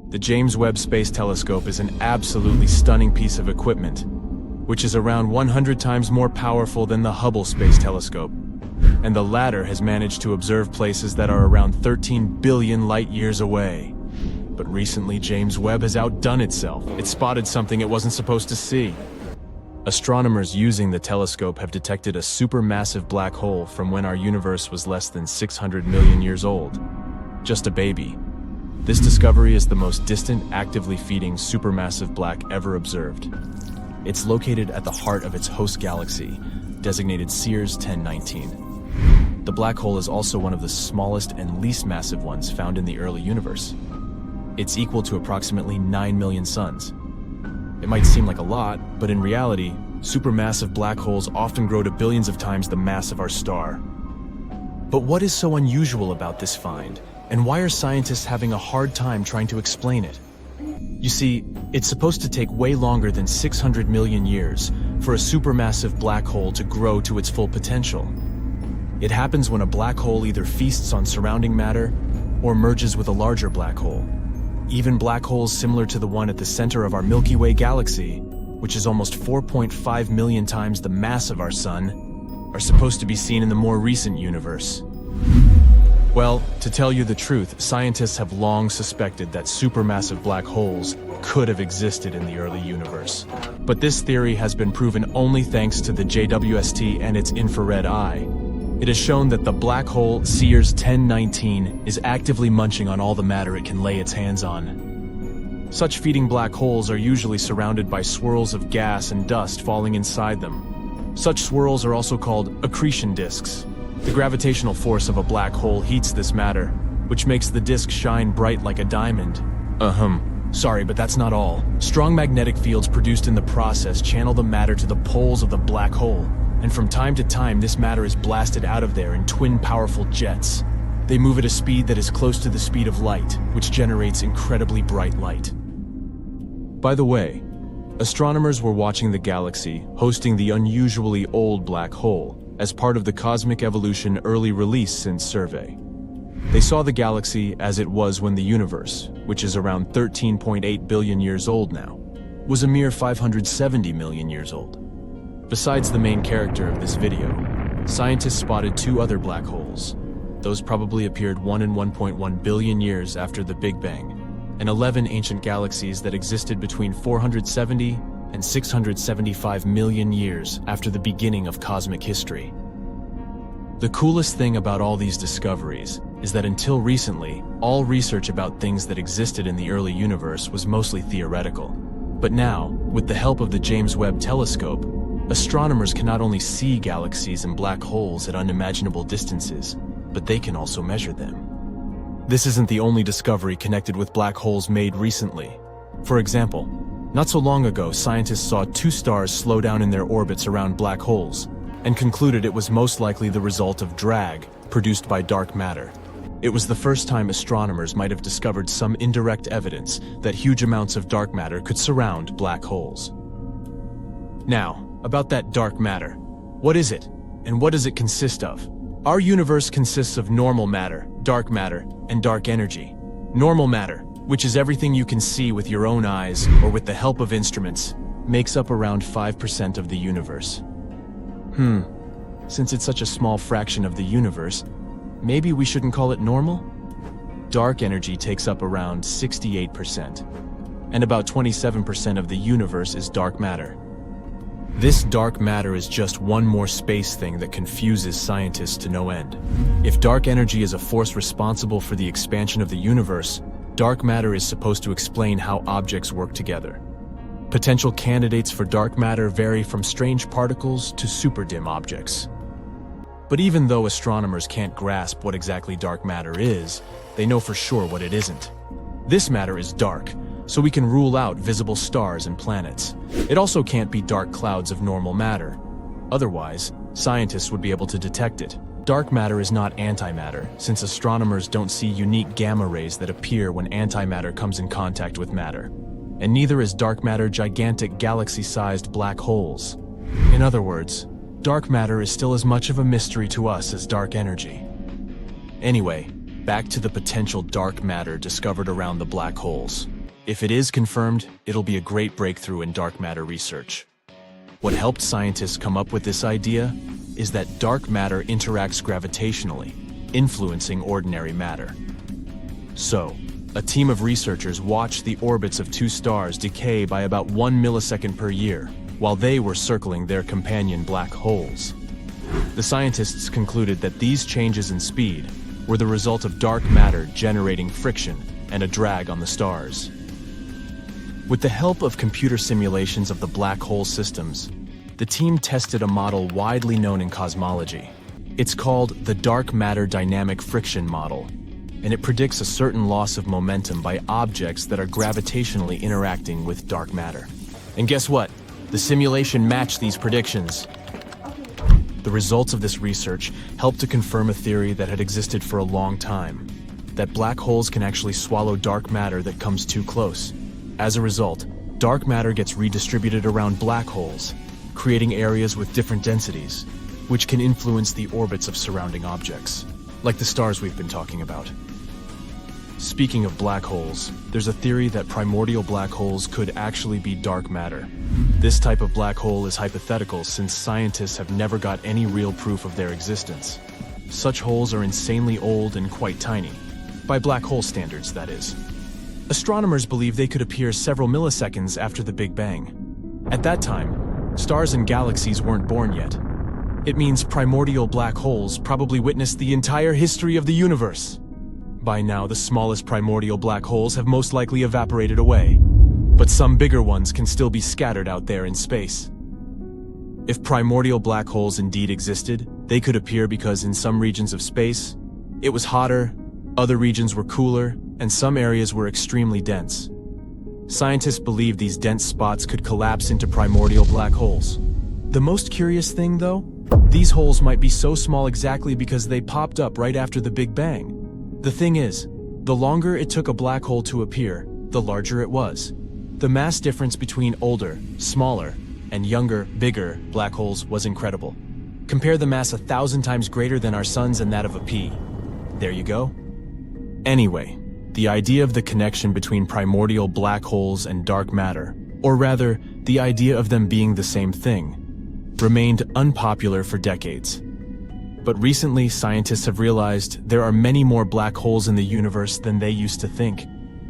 The James Webb Space Telescope is an absolutely stunning piece of equipment, which is around 100 times more powerful than the Hubble Space Telescope, and the latter has managed to observe places that are around 13 billion light-years away. But recently, James Webb has outdone itself. It spotted something it wasn't supposed to see. Astronomers using the telescope have detected a supermassive black hole from when our universe was less than 600 million years old. Just a baby. This discovery is the most distant, actively feeding supermassive black ever observed. It's located at the heart of its host galaxy, designated Sears 1019. The black hole is also one of the smallest and least massive ones found in the early universe. It's equal to approximately 9 million suns. It might seem like a lot, but in reality, supermassive black holes often grow to billions of times the mass of our star. But what is so unusual about this find, and why are scientists having a hard time trying to explain it? You see, it's supposed to take way longer than 600 million years for a supermassive black hole to grow to its full potential. It happens when a black hole either feasts on surrounding matter or merges with a larger black hole. Even black holes similar to the one at the center of our Milky Way galaxy, which is almost 4.5 million times the mass of our sun, are supposed to be seen in the more recent universe. Well, to tell you the truth, scientists have long suspected that supermassive black holes could have existed in the early universe. But this theory has been proven only thanks to the JWST and its infrared eye. It has shown that the black hole Sears 1019 is actively munching on all the matter it can lay its hands on. Such feeding black holes are usually surrounded by swirls of gas and dust falling inside them. Such swirls are also called accretion disks. The gravitational force of a black hole heats this matter, which makes the disk shine bright like a diamond. Sorry, but that's not all. Strong magnetic fields produced in the process channel the matter to the poles of the black hole. And from time to time, this matter is blasted out of there in twin powerful jets. They move at a speed that is close to the speed of light, which generates incredibly bright light. By the way, astronomers were watching the galaxy hosting the unusually old black hole as part of the Cosmic Evolution Early Release Synth survey. They saw the galaxy as it was when the universe, which is around 13.8 billion years old now, was a mere 570 million years old. Besides the main character of this video, scientists spotted two other black holes. Those probably appeared 1 in 1.1 billion years after the Big Bang, and 11 ancient galaxies that existed between 470 and 675 million years after the beginning of cosmic history. The coolest thing about all these discoveries is that until recently, all research about things that existed in the early universe was mostly theoretical. But now, with the help of the James Webb Telescope, astronomers can not only see galaxies and black holes at unimaginable distances, but they can also measure them. This isn't the only discovery connected with black holes made recently. For example, not so long ago, scientists saw two stars slow down in their orbits around black holes, and concluded it was most likely the result of drag produced by dark matter. It was the first time astronomers might have discovered some indirect evidence that huge amounts of dark matter could surround black holes. Now, about that dark matter. What is it, and what does it consist of? Our universe consists of normal matter, and dark energy. Normal matter, which is everything you can see with your own eyes or with the help of instruments, makes up around 5% of the universe. Since it's such a small fraction of the universe, maybe we shouldn't call it normal? Dark energy takes up around 68%, and about 27% of the universe is dark matter. This dark matter is just one more space thing that confuses scientists to no end. If dark energy is a force responsible for the expansion of the universe, dark matter is supposed to explain how objects work together. Potential candidates for dark matter vary from strange particles to super-dim objects. But even though astronomers can't grasp what exactly dark matter is, they know for sure what it isn't. This matter is dark, so we can rule out visible stars and planets. It also can't be dark clouds of normal matter. Otherwise, scientists would be able to detect it. Dark matter is not antimatter, since astronomers don't see unique gamma rays that appear when antimatter comes in contact with matter. And neither is dark matter gigantic galaxy-sized black holes. In other words, dark matter is still as much of a mystery to us as dark energy. Anyway, back to the potential dark matter discovered around the black holes. If it is confirmed, it'll be a great breakthrough in dark matter research. What helped scientists come up with this idea is that dark matter interacts gravitationally, influencing ordinary matter. So, a team of researchers watched the orbits of two stars decay by about 1 millisecond per year, while they were circling their companion black holes. The scientists concluded that these changes in speed were the result of dark matter generating friction and a drag on the stars. With the help of computer simulations of the black hole systems, the team tested a model widely known in cosmology. It's called the dark matter dynamic friction model, and it predicts a certain loss of momentum by objects that are gravitationally interacting with dark matter. And guess what? The simulation matched these predictions. The results of this research helped to confirm a theory that had existed for a long time, that black holes can actually swallow dark matter that comes too close. As a result, dark matter gets redistributed around black holes, creating areas with different densities, which can influence the orbits of surrounding objects, like the stars we've been talking about. Speaking of black holes, there's a theory that primordial black holes could actually be dark matter. This type of black hole is hypothetical since scientists have never got any real proof of their existence. Such holes are insanely old and quite tiny, by black hole standards, that is. Astronomers believe they could appear several milliseconds after the Big Bang. At that time, stars and galaxies weren't born yet. It means primordial black holes probably witnessed the entire history of the universe. By now, the smallest primordial black holes have most likely evaporated away, but some bigger ones can still be scattered out there in space. If primordial black holes indeed existed, they could appear because in some regions of space, it was hotter, other regions were cooler, and some areas were extremely dense. Scientists believe these dense spots could collapse into primordial black holes. The most curious thing, though, these holes might be so small exactly because they popped up right after the Big Bang. The thing is, the longer it took a black hole to appear, the larger it was. The mass difference between older, smaller, and younger, bigger black holes was incredible. Compare the mass 1,000 times greater than our sun's and that of a pea. There you go. Anyway, the idea of the connection between primordial black holes and dark matter, or rather, the idea of them being the same thing, remained unpopular for decades. But recently, scientists have realized there are many more black holes in the universe than they used to think,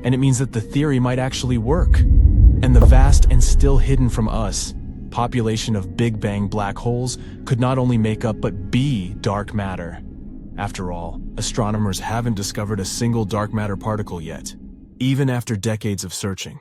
and it means that the theory might actually work. And the vast and still hidden from us population of Big Bang black holes could not only make up but be dark matter. After all, astronomers haven't discovered a single dark matter particle yet, even after decades of searching.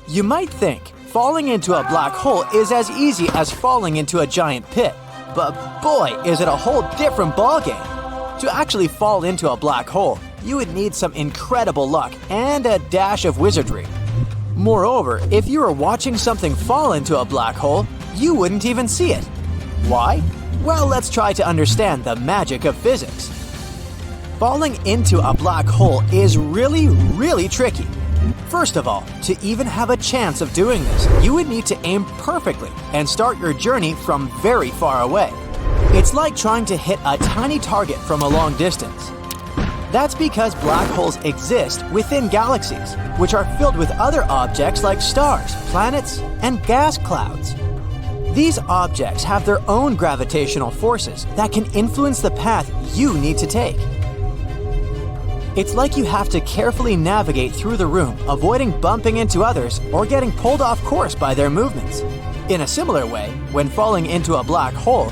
You might think falling into a black hole is as easy as falling into a giant pit, but boy, is it a whole different ballgame. To actually fall into a black hole, you would need some incredible luck and a dash of wizardry. Moreover, if you were watching something fall into a black hole, you wouldn't even see it. Why? Well, let's try to understand the magic of physics. Falling into a black hole is really tricky. First of all, to even have a chance of doing this, you would need to aim perfectly and start your journey from very far away. It's like trying to hit a tiny target from a long distance. That's because black holes exist within galaxies, which are filled with other objects like stars, planets, and gas clouds. These objects have their own gravitational forces that can influence the path you need to take. It's like you have to carefully navigate through the room, avoiding bumping into others or getting pulled off course by their movements. In a similar way, when falling into a black hole,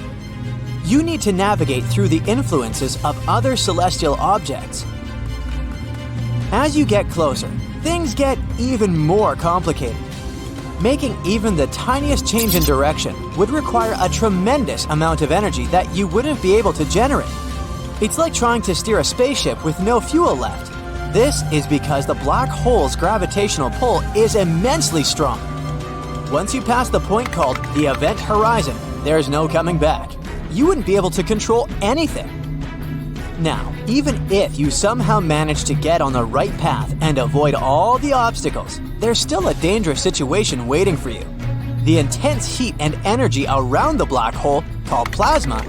you need to navigate through the influences of other celestial objects. As you get closer, things get even more complicated. Making even the tiniest change in direction would require a tremendous amount of energy that you wouldn't be able to generate. It's like trying to steer a spaceship with no fuel left. This is because the black hole's gravitational pull is immensely strong. Once you pass the point called the event horizon, there's no coming back. You wouldn't be able to control anything. Now, even if you somehow manage to get on the right path and avoid all the obstacles, there's still a dangerous situation waiting for you. The intense heat and energy around the black hole, called plasma,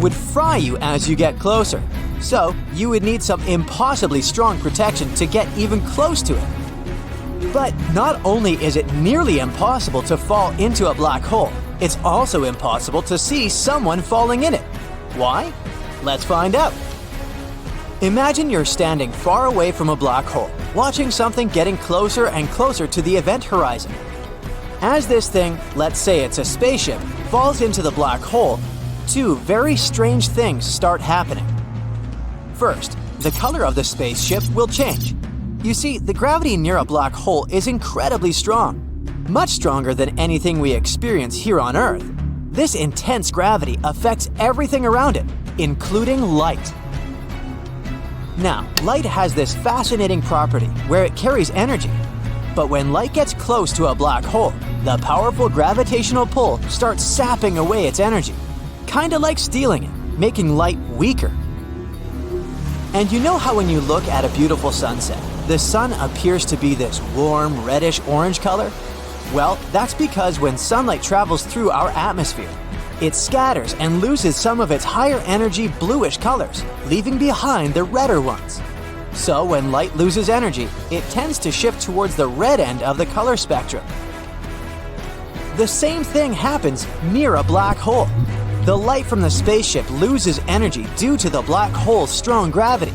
would fry you as you get closer. So, you would need some impossibly strong protection to get even close to it. But not only is it nearly impossible to fall into a black hole, it's also impossible to see someone falling in it. Why? Let's find out. Imagine you're standing far away from a black hole, watching something getting closer and closer to the event horizon. As this thing, let's say it's a spaceship, falls into the black hole, two very strange things start happening. First, the color of the spaceship will change. You see, the gravity near a black hole is incredibly strong, much stronger than anything we experience here on Earth. This intense gravity affects everything around it, including light. Now, light has this fascinating property where it carries energy. But when light gets close to a black hole, the powerful gravitational pull starts sapping away its energy, kinda like stealing it, making light weaker. And you know how when you look at a beautiful sunset, the sun appears to be this warm, reddish-orange color? Well, that's because when sunlight travels through our atmosphere, it scatters and loses some of its higher energy bluish colors, leaving behind the redder ones. So when light loses energy, it tends to shift towards the red end of the color spectrum. The same thing happens near a black hole. The light from the spaceship loses energy due to the black hole's strong gravity.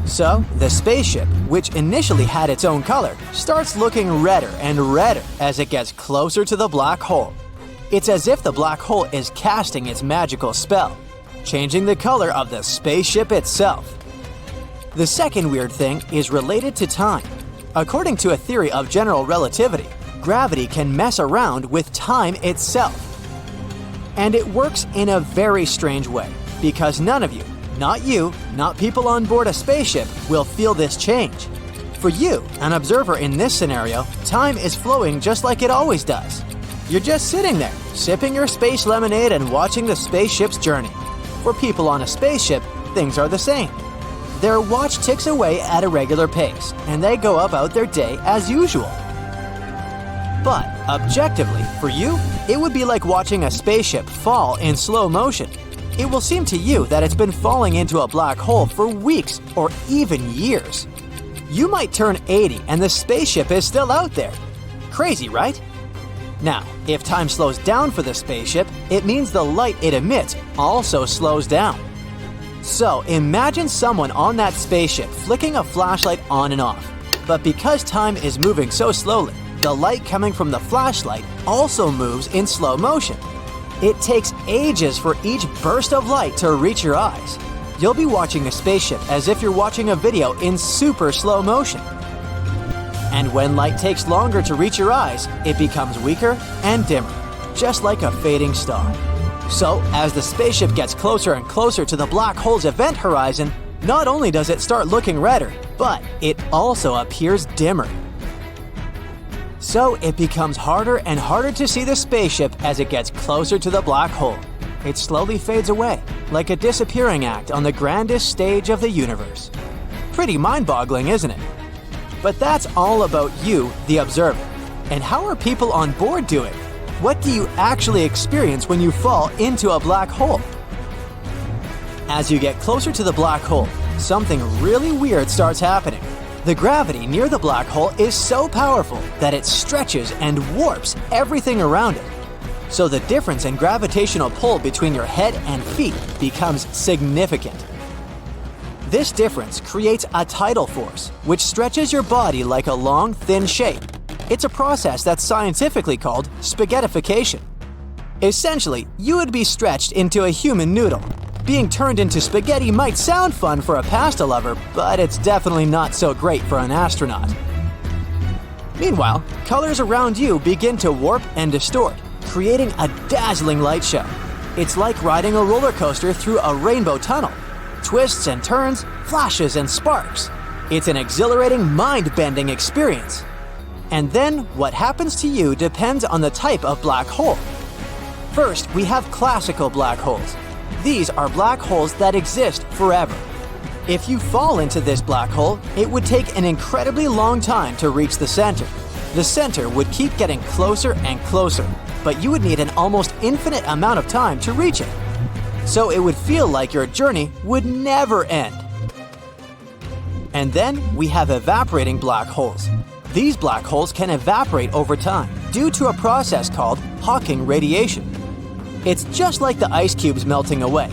So, the spaceship, which initially had its own color, starts looking redder and redder as it gets closer to the black hole. It's as if the black hole is casting its magical spell, changing the color of the spaceship itself. The second weird thing is related to time. According to a theory of general relativity, gravity can mess around with time itself. And it works in a very strange way, because none of you, not you, not people on board a spaceship, will feel this change. For you, an observer in this scenario, time is flowing just like it always does. You're just sitting there, sipping your space lemonade and watching the spaceship's journey. For people on a spaceship, things are the same. Their watch ticks away at a regular pace, and they go about their day as usual. But, objectively, for you, it would be like watching a spaceship fall in slow motion. It will seem to you that it's been falling into a black hole for weeks or even years. You might turn 80 and the spaceship is still out there. Crazy, right? Now, if time slows down for the spaceship, it means the light it emits also slows down. So, imagine someone on that spaceship flicking a flashlight on and off. But because time is moving so slowly, the light coming from the flashlight also moves in slow motion. It takes ages for each burst of light to reach your eyes. You'll be watching a spaceship as if you're watching a video in super slow motion. And when light takes longer to reach your eyes, it becomes weaker and dimmer, just like a fading star. So, as the spaceship gets closer and closer to the black hole's event horizon, not only does it start looking redder, but it also appears dimmer. So it becomes harder and harder to see the spaceship as it gets closer to the black hole. It slowly fades away, like a disappearing act on the grandest stage of the universe. Pretty mind-boggling, isn't it? But that's all about you, the observer. And how are people on board doing? What do you actually experience when you fall into a black hole? As you get closer to the black hole, something really weird starts happening. The gravity near the black hole is so powerful that it stretches and warps everything around it. So the difference in gravitational pull between your head and feet becomes significant. This difference creates a tidal force, which stretches your body like a long, thin shape. It's a process that's scientifically called spaghettification. Essentially, you would be stretched into a human noodle. Being turned into spaghetti might sound fun for a pasta lover, but it's definitely not so great for an astronaut. Meanwhile, colors around you begin to warp and distort, creating a dazzling light show. It's like riding a roller coaster through a rainbow tunnel. Twists and turns, flashes and sparks. It's an exhilarating, mind-bending experience. And then, what happens to you depends on the type of black hole. First, we have classical black holes. These are black holes that exist forever. If you fall into this black hole, it would take an incredibly long time to reach the center. The center would keep getting closer and closer, but you would need an almost infinite amount of time to reach it. So it would feel like your journey would never end. And then we have evaporating black holes. These black holes can evaporate over time due to a process called Hawking radiation. It's just like the ice cubes melting away.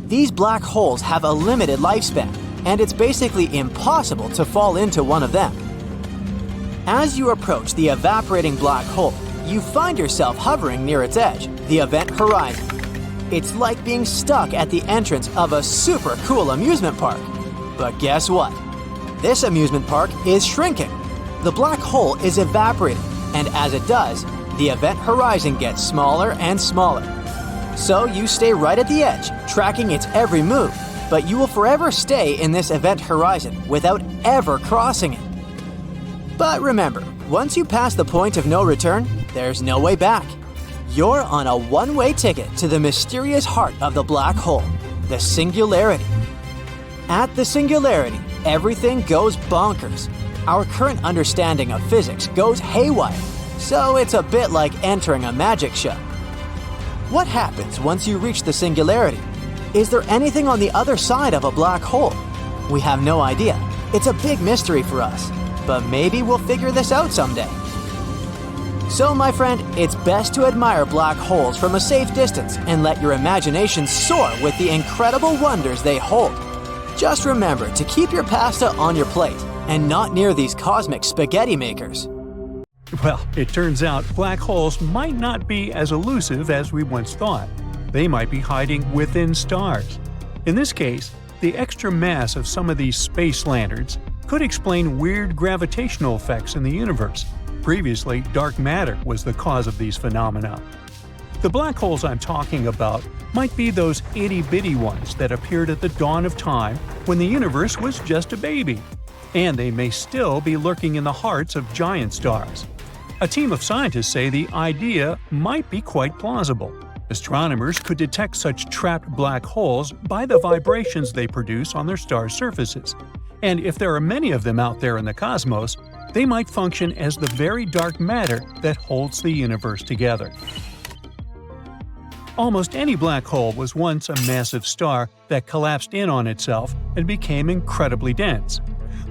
These black holes have a limited lifespan, and it's basically impossible to fall into one of them. As you approach the evaporating black hole, you find yourself hovering near its edge, the event horizon. It's like being stuck at the entrance of a super cool amusement park. But guess what? This amusement park is shrinking. The black hole is evaporating, and as it does, the event horizon gets smaller and smaller. So you stay right at the edge, tracking its every move, but you will forever stay in this event horizon without ever crossing it. But remember, once you pass the point of no return, there's no way back. You're on a one-way ticket to the mysterious heart of the black hole, the singularity. At the singularity, everything goes bonkers. Our current understanding of physics goes haywire, so it's a bit like entering a magic show. What happens once you reach the singularity? Is there anything on the other side of a black hole? We have no idea. It's a big mystery for us, but maybe we'll figure this out someday. So, my friend, it's best to admire black holes from a safe distance and let your imagination soar with the incredible wonders they hold. Just remember to keep your pasta on your plate and not near these cosmic spaghetti makers. Well, it turns out black holes might not be as elusive as we once thought. They might be hiding within stars. In this case, the extra mass of some of these space lanterns could explain weird gravitational effects in the universe. Previously, dark matter was the cause of these phenomena. The black holes I'm talking about might be those itty-bitty ones that appeared at the dawn of time when the universe was just a baby. And they may still be lurking in the hearts of giant stars. A team of scientists say the idea might be quite plausible. Astronomers could detect such trapped black holes by the vibrations they produce on their stars' surfaces. And if there are many of them out there in the cosmos, they might function as the very dark matter that holds the universe together. Almost any black hole was once a massive star that collapsed in on itself and became incredibly dense.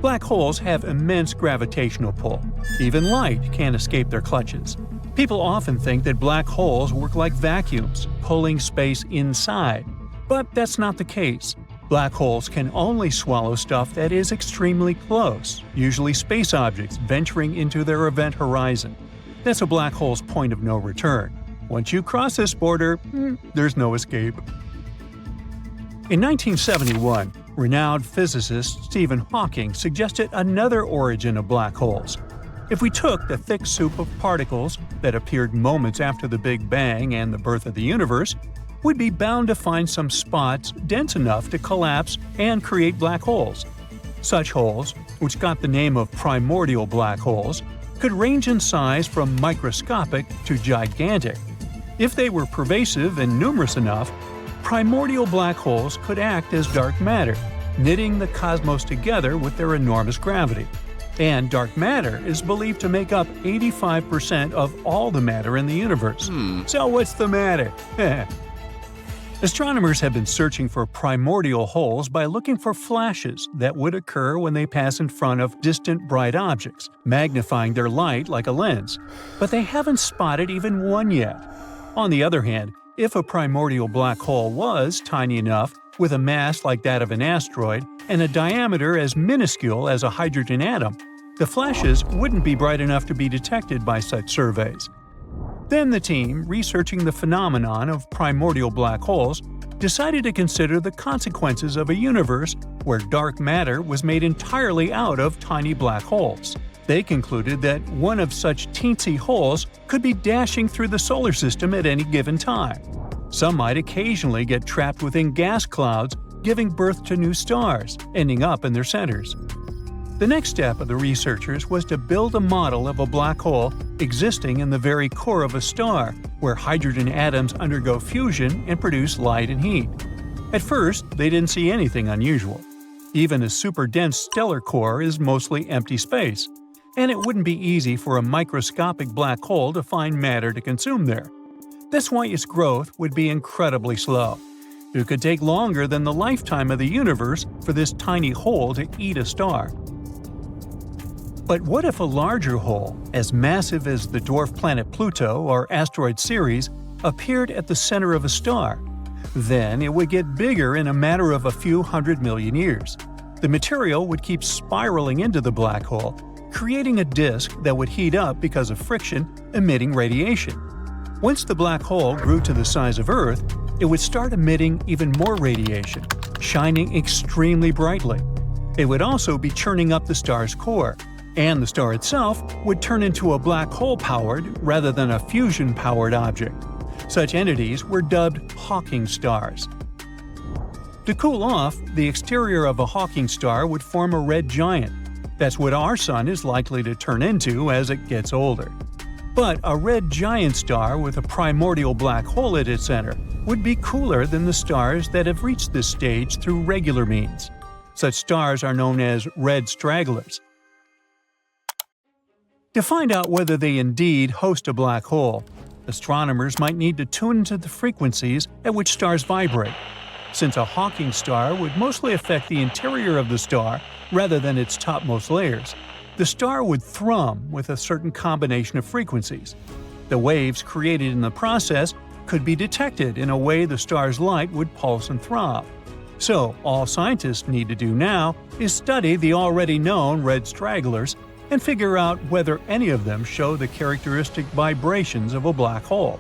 Black holes have immense gravitational pull. Even light can't escape their clutches. People often think that black holes work like vacuums, pulling space inside. But that's not the case. Black holes can only swallow stuff that is extremely close, usually space objects venturing into their event horizon. That's a black hole's point of no return. Once you cross this border, there's no escape. In 1971, renowned physicist Stephen Hawking suggested another origin of black holes. If we took the thick soup of particles that appeared moments after the Big Bang and the birth of the universe, we'd be bound to find some spots dense enough to collapse and create black holes. Such holes, which got the name of primordial black holes, could range in size from microscopic to gigantic. If they were pervasive and numerous enough, primordial black holes could act as dark matter, knitting the cosmos together with their enormous gravity. And dark matter is believed to make up 85% of all the matter in the universe. So what's the matter? Astronomers have been searching for primordial holes by looking for flashes that would occur when they pass in front of distant bright objects, magnifying their light like a lens. But they haven't spotted even one yet. On the other hand, if a primordial black hole was tiny enough, with a mass like that of an asteroid and a diameter as minuscule as a hydrogen atom, the flashes wouldn't be bright enough to be detected by such surveys. Then the team, researching the phenomenon of primordial black holes, decided to consider the consequences of a universe where dark matter was made entirely out of tiny black holes. They concluded that one of such teensy holes could be dashing through the solar system at any given time. Some might occasionally get trapped within gas clouds, giving birth to new stars, ending up in their centers. The next step of the researchers was to build a model of a black hole existing in the very core of a star, where hydrogen atoms undergo fusion and produce light and heat. At first, they didn't see anything unusual. Even a super-dense stellar core is mostly empty space, and it wouldn't be easy for a microscopic black hole to find matter to consume there. That's why its growth would be incredibly slow. It could take longer than the lifetime of the universe for this tiny hole to eat a star. But what if a larger hole, as massive as the dwarf planet Pluto or asteroid Ceres, appeared at the center of a star? Then it would get bigger in a matter of a few 100 million years. The material would keep spiraling into the black hole, creating a disk that would heat up because of friction, emitting radiation. Once the black hole grew to the size of Earth, it would start emitting even more radiation, shining extremely brightly. It would also be churning up the star's core, and the star itself would turn into a black hole-powered rather than a fusion-powered object. Such entities were dubbed Hawking stars. To cool off, the exterior of a Hawking star would form a red giant. That's what our Sun is likely to turn into as it gets older. But a red giant star with a primordial black hole at its center would be cooler than the stars that have reached this stage through regular means. Such stars are known as red stragglers. To find out whether they indeed host a black hole, astronomers might need to tune into the frequencies at which stars vibrate. Since a Hawking star would mostly affect the interior of the star rather than its topmost layers, the star would thrum with a certain combination of frequencies. The waves created in the process could be detected in a way the star's light would pulse and throb. So, all scientists need to do now is study the already known red stragglers and figure out whether any of them show the characteristic vibrations of a black hole.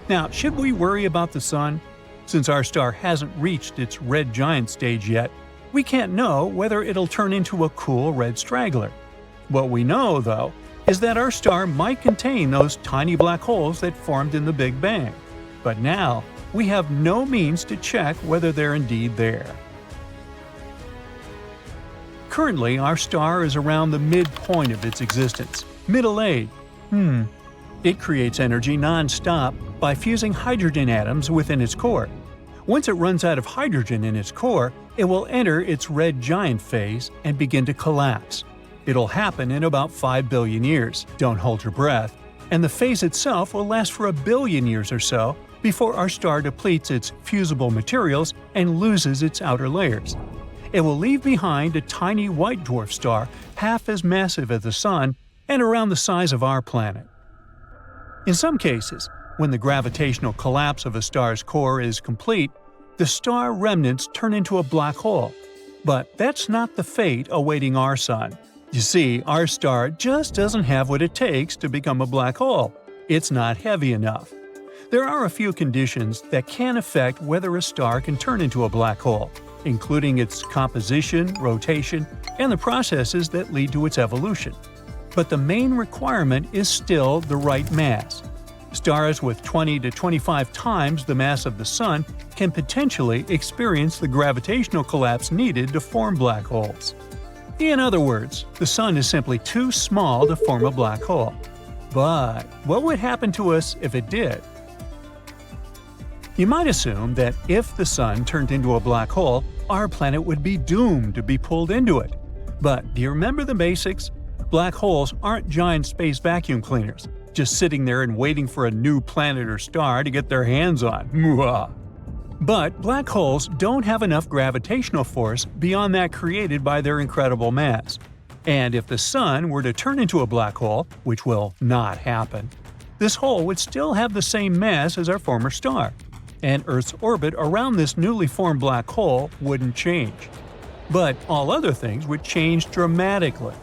Now, should we worry about the Sun? Since our star hasn't reached its red giant stage yet, we can't know whether it'll turn into a cool red straggler. What we know, though, is that our star might contain those tiny black holes that formed in the Big Bang. But now, we have no means to check whether they're indeed there. Currently, our star is around the midpoint of its existence, middle-aged. It creates energy non-stop by fusing hydrogen atoms within its core. Once it runs out of hydrogen in its core, it will enter its red giant phase and begin to collapse. It'll happen in about 5 billion years, don't hold your breath, and the phase itself will last for 1 billion years or so before our star depletes its fusible materials and loses its outer layers. It will leave behind a tiny white dwarf star half as massive as the Sun and around the size of our planet. In some cases, when the gravitational collapse of a star's core is complete, the star remnants turn into a black hole. But that's not the fate awaiting our Sun. You see, our star just doesn't have what it takes to become a black hole. It's not heavy enough. There are a few conditions that can affect whether a star can turn into a black hole, including its composition, rotation, and the processes that lead to its evolution. But the main requirement is still the right mass. Stars with 20 to 25 times the mass of the Sun can potentially experience the gravitational collapse needed to form black holes. In other words, the Sun is simply too small to form a black hole. But what would happen to us if it did? You might assume that if the Sun turned into a black hole, our planet would be doomed to be pulled into it. But do you remember the basics? Black holes aren't giant space vacuum cleaners, just sitting there and waiting for a new planet or star to get their hands on. Mwah. But black holes don't have enough gravitational force beyond that created by their incredible mass. And if the Sun were to turn into a black hole, which will not happen, this hole would still have the same mass as our former star, and Earth's orbit around this newly formed black hole wouldn't change. But all other things would change dramatically.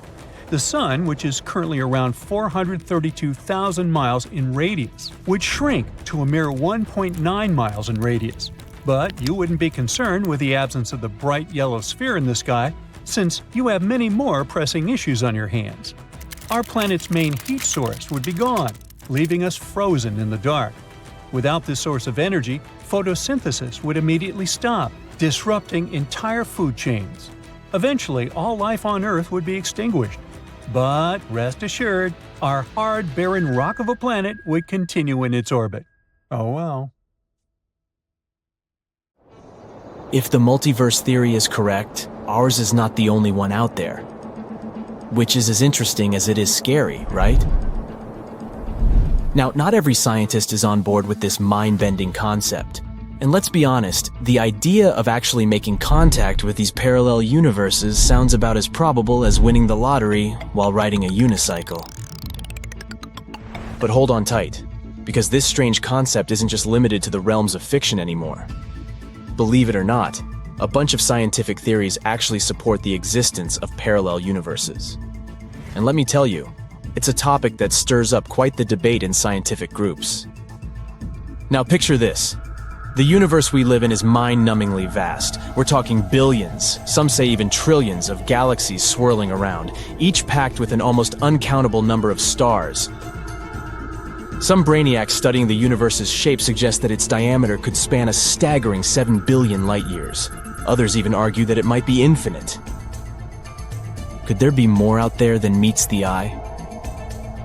The Sun, which is currently around 432,000 miles in radius, would shrink to a mere 1.9 miles in radius. But you wouldn't be concerned with the absence of the bright yellow sphere in the sky, since you have many more pressing issues on your hands. Our planet's main heat source would be gone, leaving us frozen in the dark. Without this source of energy, photosynthesis would immediately stop, disrupting entire food chains. Eventually, all life on Earth would be extinguished. But rest assured, our hard, barren rock of a planet would continue in its orbit. Oh well. If the multiverse theory is correct, ours is not the only one out there. Which is as interesting as it is scary, right? Now, not every scientist is on board with this mind-bending concept. And let's be honest, the idea of actually making contact with these parallel universes sounds about as probable as winning the lottery while riding a unicycle. But hold on tight, because this strange concept isn't just limited to the realms of fiction anymore. Believe it or not, a bunch of scientific theories actually support the existence of parallel universes. And let me tell you, it's a topic that stirs up quite the debate in scientific groups. Now picture this. The universe we live in is mind-numbingly vast. We're talking billions, some say even trillions of galaxies swirling around, each packed with an almost uncountable number of stars. Some brainiacs studying the universe's shape suggest that its diameter could span a staggering 7 billion light-years. Others even argue that it might be infinite. Could there be more out there than meets the eye?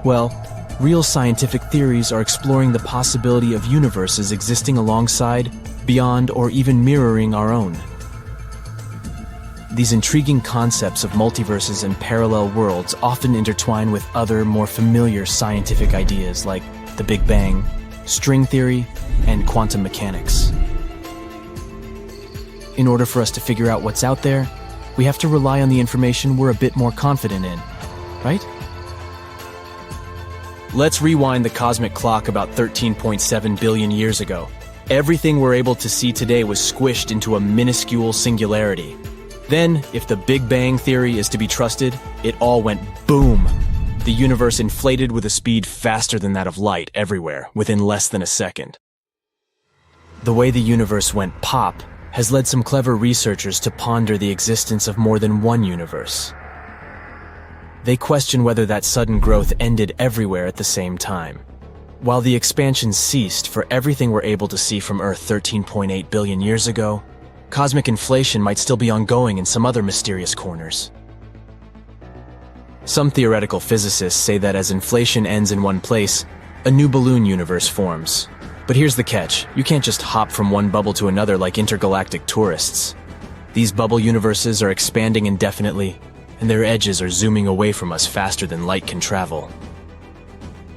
Well, real scientific theories are exploring the possibility of universes existing alongside, beyond, or even mirroring our own. These intriguing concepts of multiverses and parallel worlds often intertwine with other, more familiar scientific ideas like the Big Bang, string theory, and quantum mechanics. In order for us to figure out what's out there, we have to rely on the information we're a bit more confident in, right? Let's rewind the cosmic clock about 13.7 billion years ago. Everything we're able to see today was squished into a minuscule singularity. Then, if the Big Bang theory is to be trusted, it all went boom. The universe inflated with a speed faster than that of light everywhere, within less than a second. The way the universe went pop has led some clever researchers to ponder the existence of more than one universe. They question whether that sudden growth ended everywhere at the same time. While the expansion ceased for everything we're able to see from Earth 13.8 billion years ago, cosmic inflation might still be ongoing in some other mysterious corners. Some theoretical physicists say that as inflation ends in one place, a new balloon universe forms. But here's the catch: you can't just hop from one bubble to another like intergalactic tourists. These bubble universes are expanding indefinitely, and their edges are zooming away from us faster than light can travel.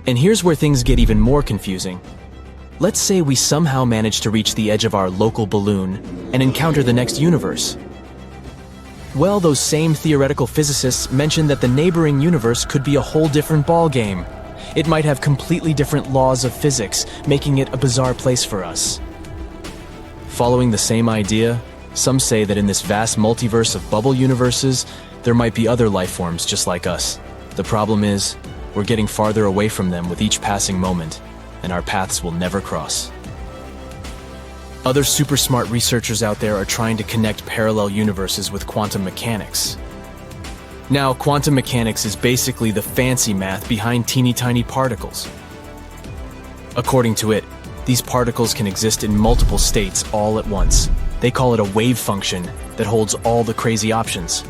And here's where things get even more confusing. Let's say we somehow manage to reach the edge of our local balloon and encounter the next universe. Well, those same theoretical physicists mention that the neighboring universe could be a whole different ballgame. It might have completely different laws of physics, making it a bizarre place for us. Following the same idea, some say that in this vast multiverse of bubble universes, there might be other life forms just like us. The problem is, we're getting farther away from them with each passing moment, and our paths will never cross. Other super smart researchers out there are trying to connect parallel universes with quantum mechanics. Now, quantum mechanics is basically the fancy math behind teeny tiny particles. According to it, these particles can exist in multiple states all at once. They call it a wave function that holds all the crazy options.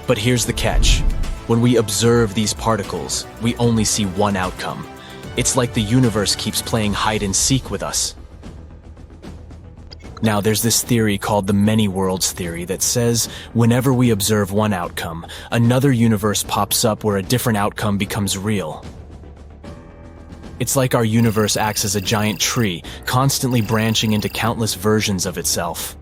But here's the catch. When we observe these particles, we only see one outcome. It's like the universe keeps playing hide and seek with us. Now, there's this theory called the many worlds theory that says whenever we observe one outcome, another universe pops up where a different outcome becomes real. It's like our universe acts as a giant tree, constantly branching into countless versions of itself.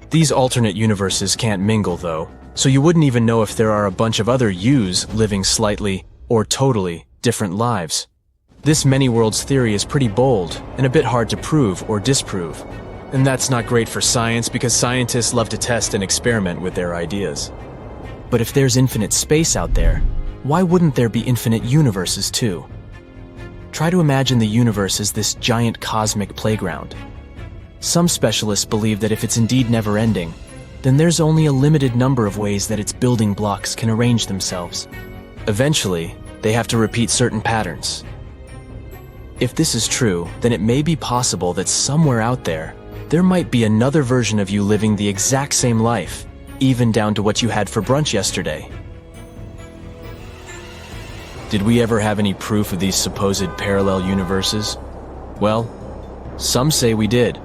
These alternate universes can't mingle, though, so you wouldn't even know if there are a bunch of other yous living slightly or totally different lives. This many worlds theory is pretty bold and a bit hard to prove or disprove. And that's not great for science because scientists love to test and experiment with their ideas. But if there's infinite space out there, why wouldn't there be infinite universes too? Try to imagine the universe as this giant cosmic playground. Some specialists believe that if it's indeed never-ending, then there's only a limited number of ways that its building blocks can arrange themselves. Eventually, they have to repeat certain patterns. If this is true, then it may be possible that somewhere out there, there might be another version of you living the exact same life, even down to what you had for brunch yesterday. Did we ever have any proof of these supposed parallel universes? Well, some say we did.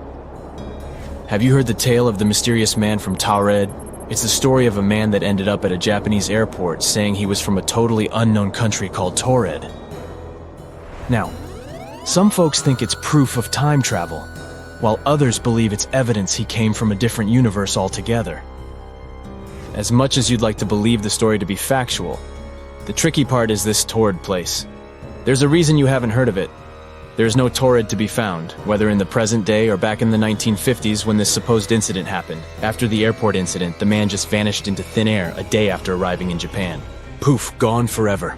Have you heard the tale of the mysterious man from Taured? It's the story of a man that ended up at a Japanese airport saying he was from a totally unknown country called Taured. Now, some folks think it's proof of time travel, while others believe it's evidence he came from a different universe altogether. As much as you'd like to believe the story to be factual, the tricky part is this Taured place. There's a reason you haven't heard of it. There's no Taured to be found, whether in the present day or back in the 1950s when this supposed incident happened. After the airport incident, the man just vanished into thin air a day after arriving in Japan. Poof, gone forever.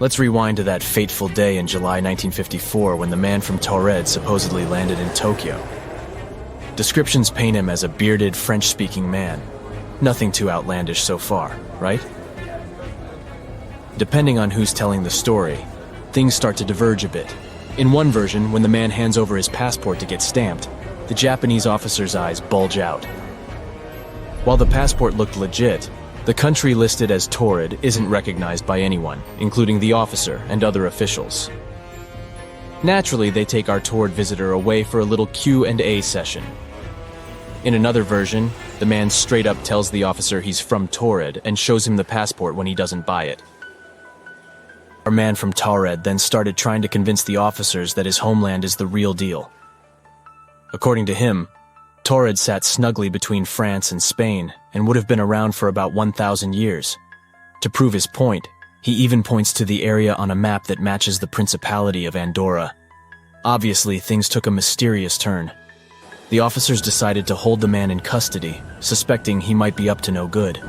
Let's rewind to that fateful day in July 1954 when the man from Taured supposedly landed in Tokyo. Descriptions paint him as a bearded, French-speaking man. Nothing too outlandish so far, right? Depending on who's telling the story, things start to diverge a bit. In one version, when the man hands over his passport to get stamped, the Japanese officer's eyes bulge out. While the passport looked legit, the country listed as Taured isn't recognized by anyone, including the officer and other officials. Naturally, they take our Taured visitor away for a little Q&A session. In another version, the man straight up tells the officer he's from Taured and shows him the passport when he doesn't buy it. Our man from Taured then started trying to convince the officers that his homeland is the real deal. According to him, Taured sat snugly between France and Spain and would have been around for about 1,000 years. To prove his point, he even points to the area on a map that matches the Principality of Andorra. Obviously, things took a mysterious turn. The officers decided to hold the man in custody, suspecting he might be up to no good.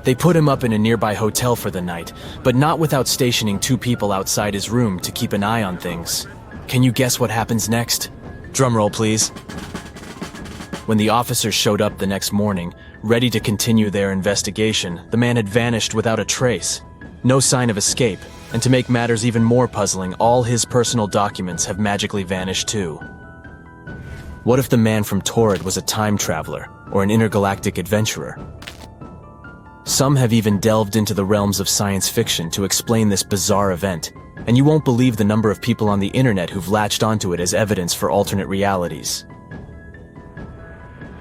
They put him up in a nearby hotel for the night, but not without stationing 2 people outside his room to keep an eye on things. Can you guess what happens next? Drumroll, please. When the officers showed up the next morning, ready to continue their investigation, the man had vanished without a trace. No sign of escape, and to make matters even more puzzling, all his personal documents have magically vanished too. What if the man from Taured was a time traveler or an intergalactic adventurer? Some have even delved into the realms of science fiction to explain this bizarre event, and you won't believe the number of people on the internet who've latched onto it as evidence for alternate realities.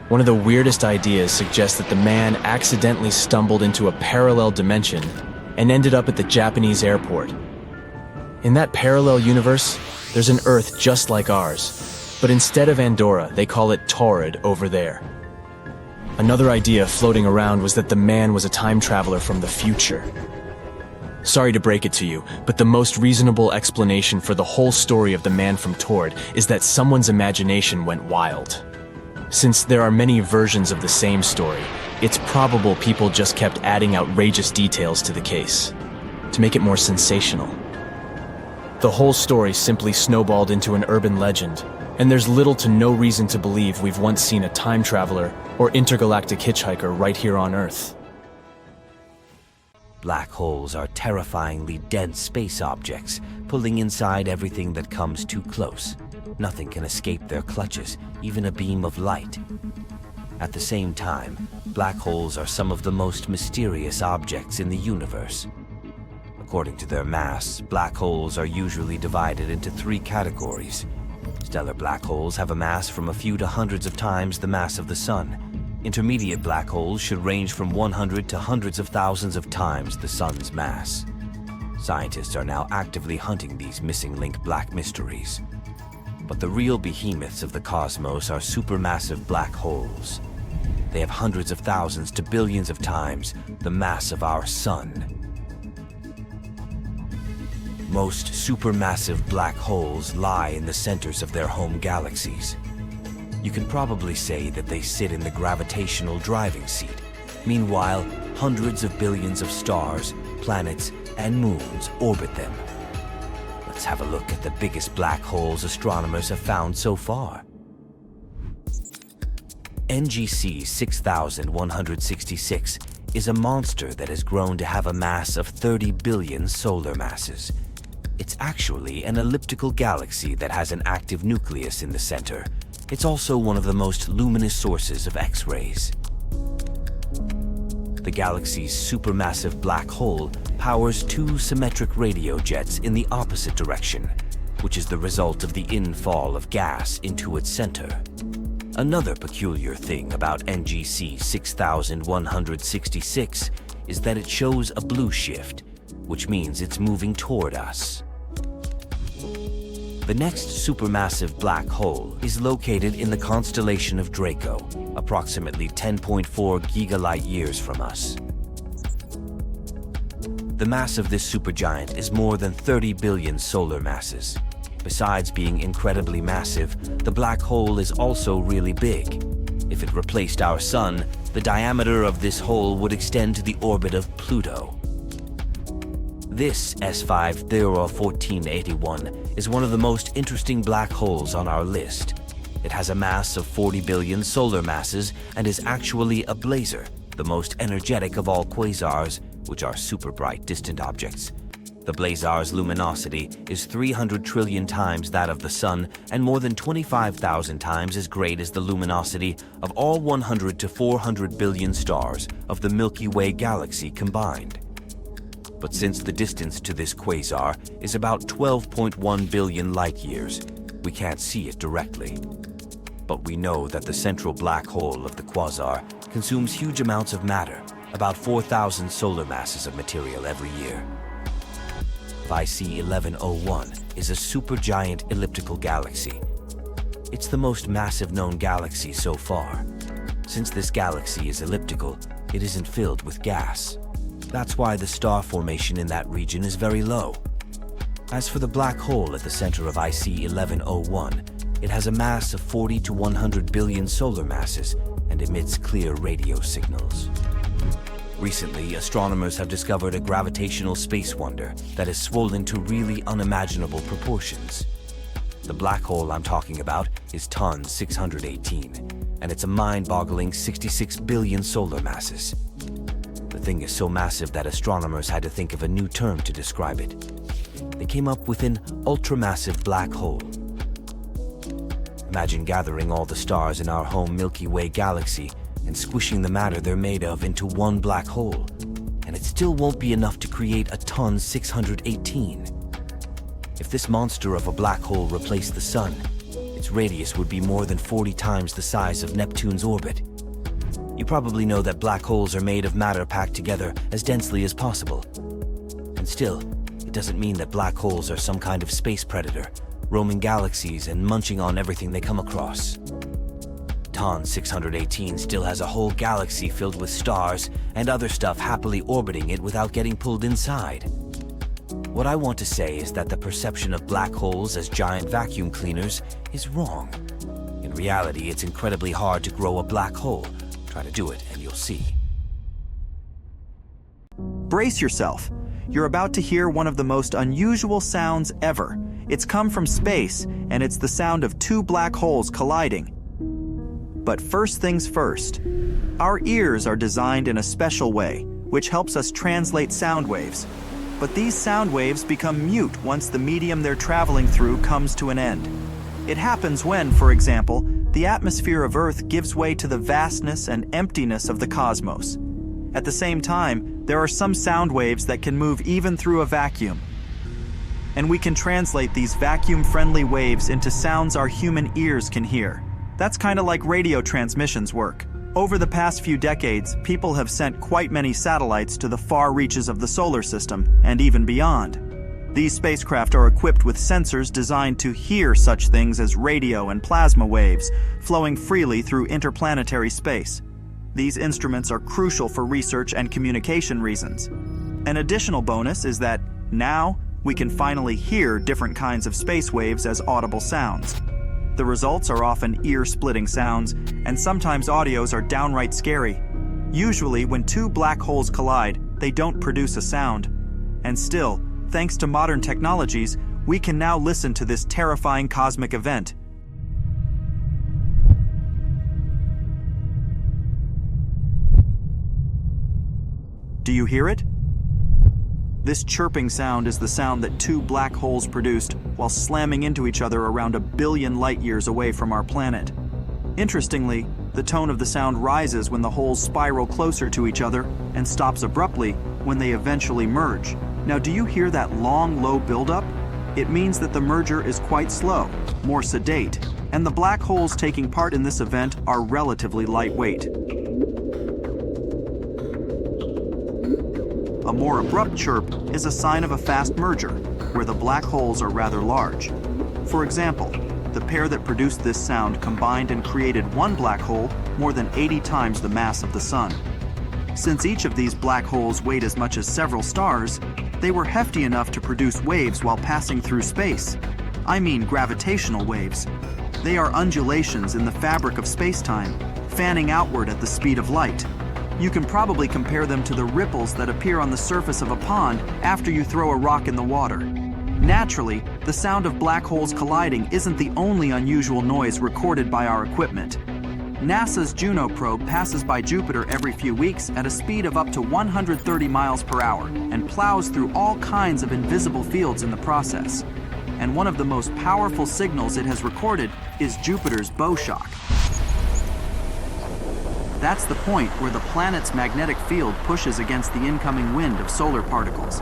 One of the weirdest ideas suggests that the man accidentally stumbled into a parallel dimension and ended up at the Japanese airport. In that parallel universe, there's an Earth just like ours, but instead of Andorra, they call it Taured over there. Another idea floating around was that the man was a time traveler from the future. Sorry to break it to you, but the most reasonable explanation for the whole story of the man from Taured is that someone's imagination went wild. Since there are many versions of the same story, it's probable people just kept adding outrageous details to the case, to make it more sensational. The whole story simply snowballed into an urban legend, and there's little to no reason to believe we've once seen a time traveler or intergalactic hitchhiker right here on Earth. Black holes are terrifyingly dense space objects, pulling inside everything that comes too close. Nothing can escape their clutches, even a beam of light. At the same time, black holes are some of the most mysterious objects in the universe. According to their mass, black holes are usually divided into 3 categories. Stellar black holes have a mass from a few to hundreds of times the mass of the Sun. Intermediate black holes should range from 100 to hundreds of thousands of times the Sun's mass. Scientists are now actively hunting these missing link black mysteries. But the real behemoths of the cosmos are supermassive black holes. They have hundreds of thousands to billions of times the mass of our Sun. Most supermassive black holes lie in the centers of their home galaxies. You can probably say that they sit in the gravitational driving seat. Meanwhile, hundreds of billions of stars, planets, and moons orbit them. Let's have a look at the biggest black holes astronomers have found so far. NGC 6166 is a monster that has grown to have a mass of 30 billion solar masses. It's actually an elliptical galaxy that has an active nucleus in the center. It's also one of the most luminous sources of X-rays. The galaxy's supermassive black hole powers 2 symmetric radio jets in the opposite direction, which is the result of the infall of gas into its center. Another peculiar thing about NGC 6166 is that it shows a blue shift, which means it's moving toward us. The next supermassive black hole is located in the constellation of Draco, approximately 10.4 gigalight years from us. The mass of this supergiant is more than 30 billion solar masses. Besides being incredibly massive, the black hole is also really big. If it replaced our Sun, the diameter of this hole would extend to the orbit of Pluto. This S5 Thera 1481 is one of the most interesting black holes on our list. It has a mass of 40 billion solar masses and is actually a blazar, the most energetic of all quasars, which are super bright distant objects. The blazar's luminosity is 300 trillion times that of the Sun and more than 25,000 times as great as the luminosity of all 100 to 400 billion stars of the Milky Way galaxy combined. But since the distance to this quasar is about 12.1 billion light-years, we can't see it directly. But we know that the central black hole of the quasar consumes huge amounts of matter, about 4,000 solar masses of material every year. IC 1101 is a supergiant elliptical galaxy. It's the most massive known galaxy so far. Since this galaxy is elliptical, it isn't filled with gas. That's why the star formation in that region is very low. As for the black hole at the center of IC 1101, it has a mass of 40 to 100 billion solar masses and emits clear radio signals. Recently, astronomers have discovered a gravitational space wonder that is swollen to really unimaginable proportions. The black hole I'm talking about is TON 618, and it's a mind-boggling 66 billion solar masses. The thing is so massive that astronomers had to think of a new term to describe it. They came up with an ultramassive black hole. Imagine gathering all the stars in our home Milky Way galaxy and squishing the matter they're made of into one black hole, and it still won't be enough to create a TON 618. If this monster of a black hole replaced the Sun, its radius would be more than 40 times the size of Neptune's orbit. You probably know that black holes are made of matter packed together as densely as possible. And still, it doesn't mean that black holes are some kind of space predator, roaming galaxies and munching on everything they come across. TON 618 still has a whole galaxy filled with stars and other stuff happily orbiting it without getting pulled inside. What I want to say is that the perception of black holes as giant vacuum cleaners is wrong. In reality, it's incredibly hard to grow a black hole. Try to do it and you'll see. Brace yourself. You're about to hear one of the most unusual sounds ever. It's come from space, and it's the sound of two black holes colliding. But first things first, our ears are designed in a special way, which helps us translate sound waves. But these sound waves become mute once the medium they're traveling through comes to an end. It happens when, for example, the atmosphere of Earth gives way to the vastness and emptiness of the cosmos. At the same time, there are some sound waves that can move even through a vacuum. And we can translate these vacuum-friendly waves into sounds our human ears can hear. That's kind of like radio transmissions work. Over the past few decades, people have sent quite many satellites to the far reaches of the solar system, and even beyond. These spacecraft are equipped with sensors designed to hear such things as radio and plasma waves, flowing freely through interplanetary space. These instruments are crucial for research and communication reasons. An additional bonus is that, now, we can finally hear different kinds of space waves as audible sounds. The results are often ear-splitting sounds, and sometimes audios are downright scary. Usually, when two black holes collide, they don't produce a sound. And still, thanks to modern technologies, we can now listen to this terrifying cosmic event. Do you hear it? This chirping sound is the sound that two black holes produced while slamming into each other around 1 billion light-years away from our planet. Interestingly, the tone of the sound rises when the holes spiral closer to each other and stops abruptly when they eventually merge. Now, do you hear that long, low buildup? It means that the merger is quite slow, more sedate, and the black holes taking part in this event are relatively lightweight. A more abrupt chirp is a sign of a fast merger, where the black holes are rather large. For example, the pair that produced this sound combined and created one black hole more than 80 times the mass of the Sun. Since each of these black holes weighed as much as several stars, they were hefty enough to produce waves while passing through space. I mean gravitational waves. They are undulations in the fabric of space-time, fanning outward at the speed of light. You can probably compare them to the ripples that appear on the surface of a pond after you throw a rock in the water. Naturally, the sound of black holes colliding isn't the only unusual noise recorded by our equipment. NASA's Juno probe passes by Jupiter every few weeks at a speed of up to 130 miles per hour and plows through all kinds of invisible fields in the process. And one of the most powerful signals it has recorded is Jupiter's bow shock. That's the point where the planet's magnetic field pushes against the incoming wind of solar particles.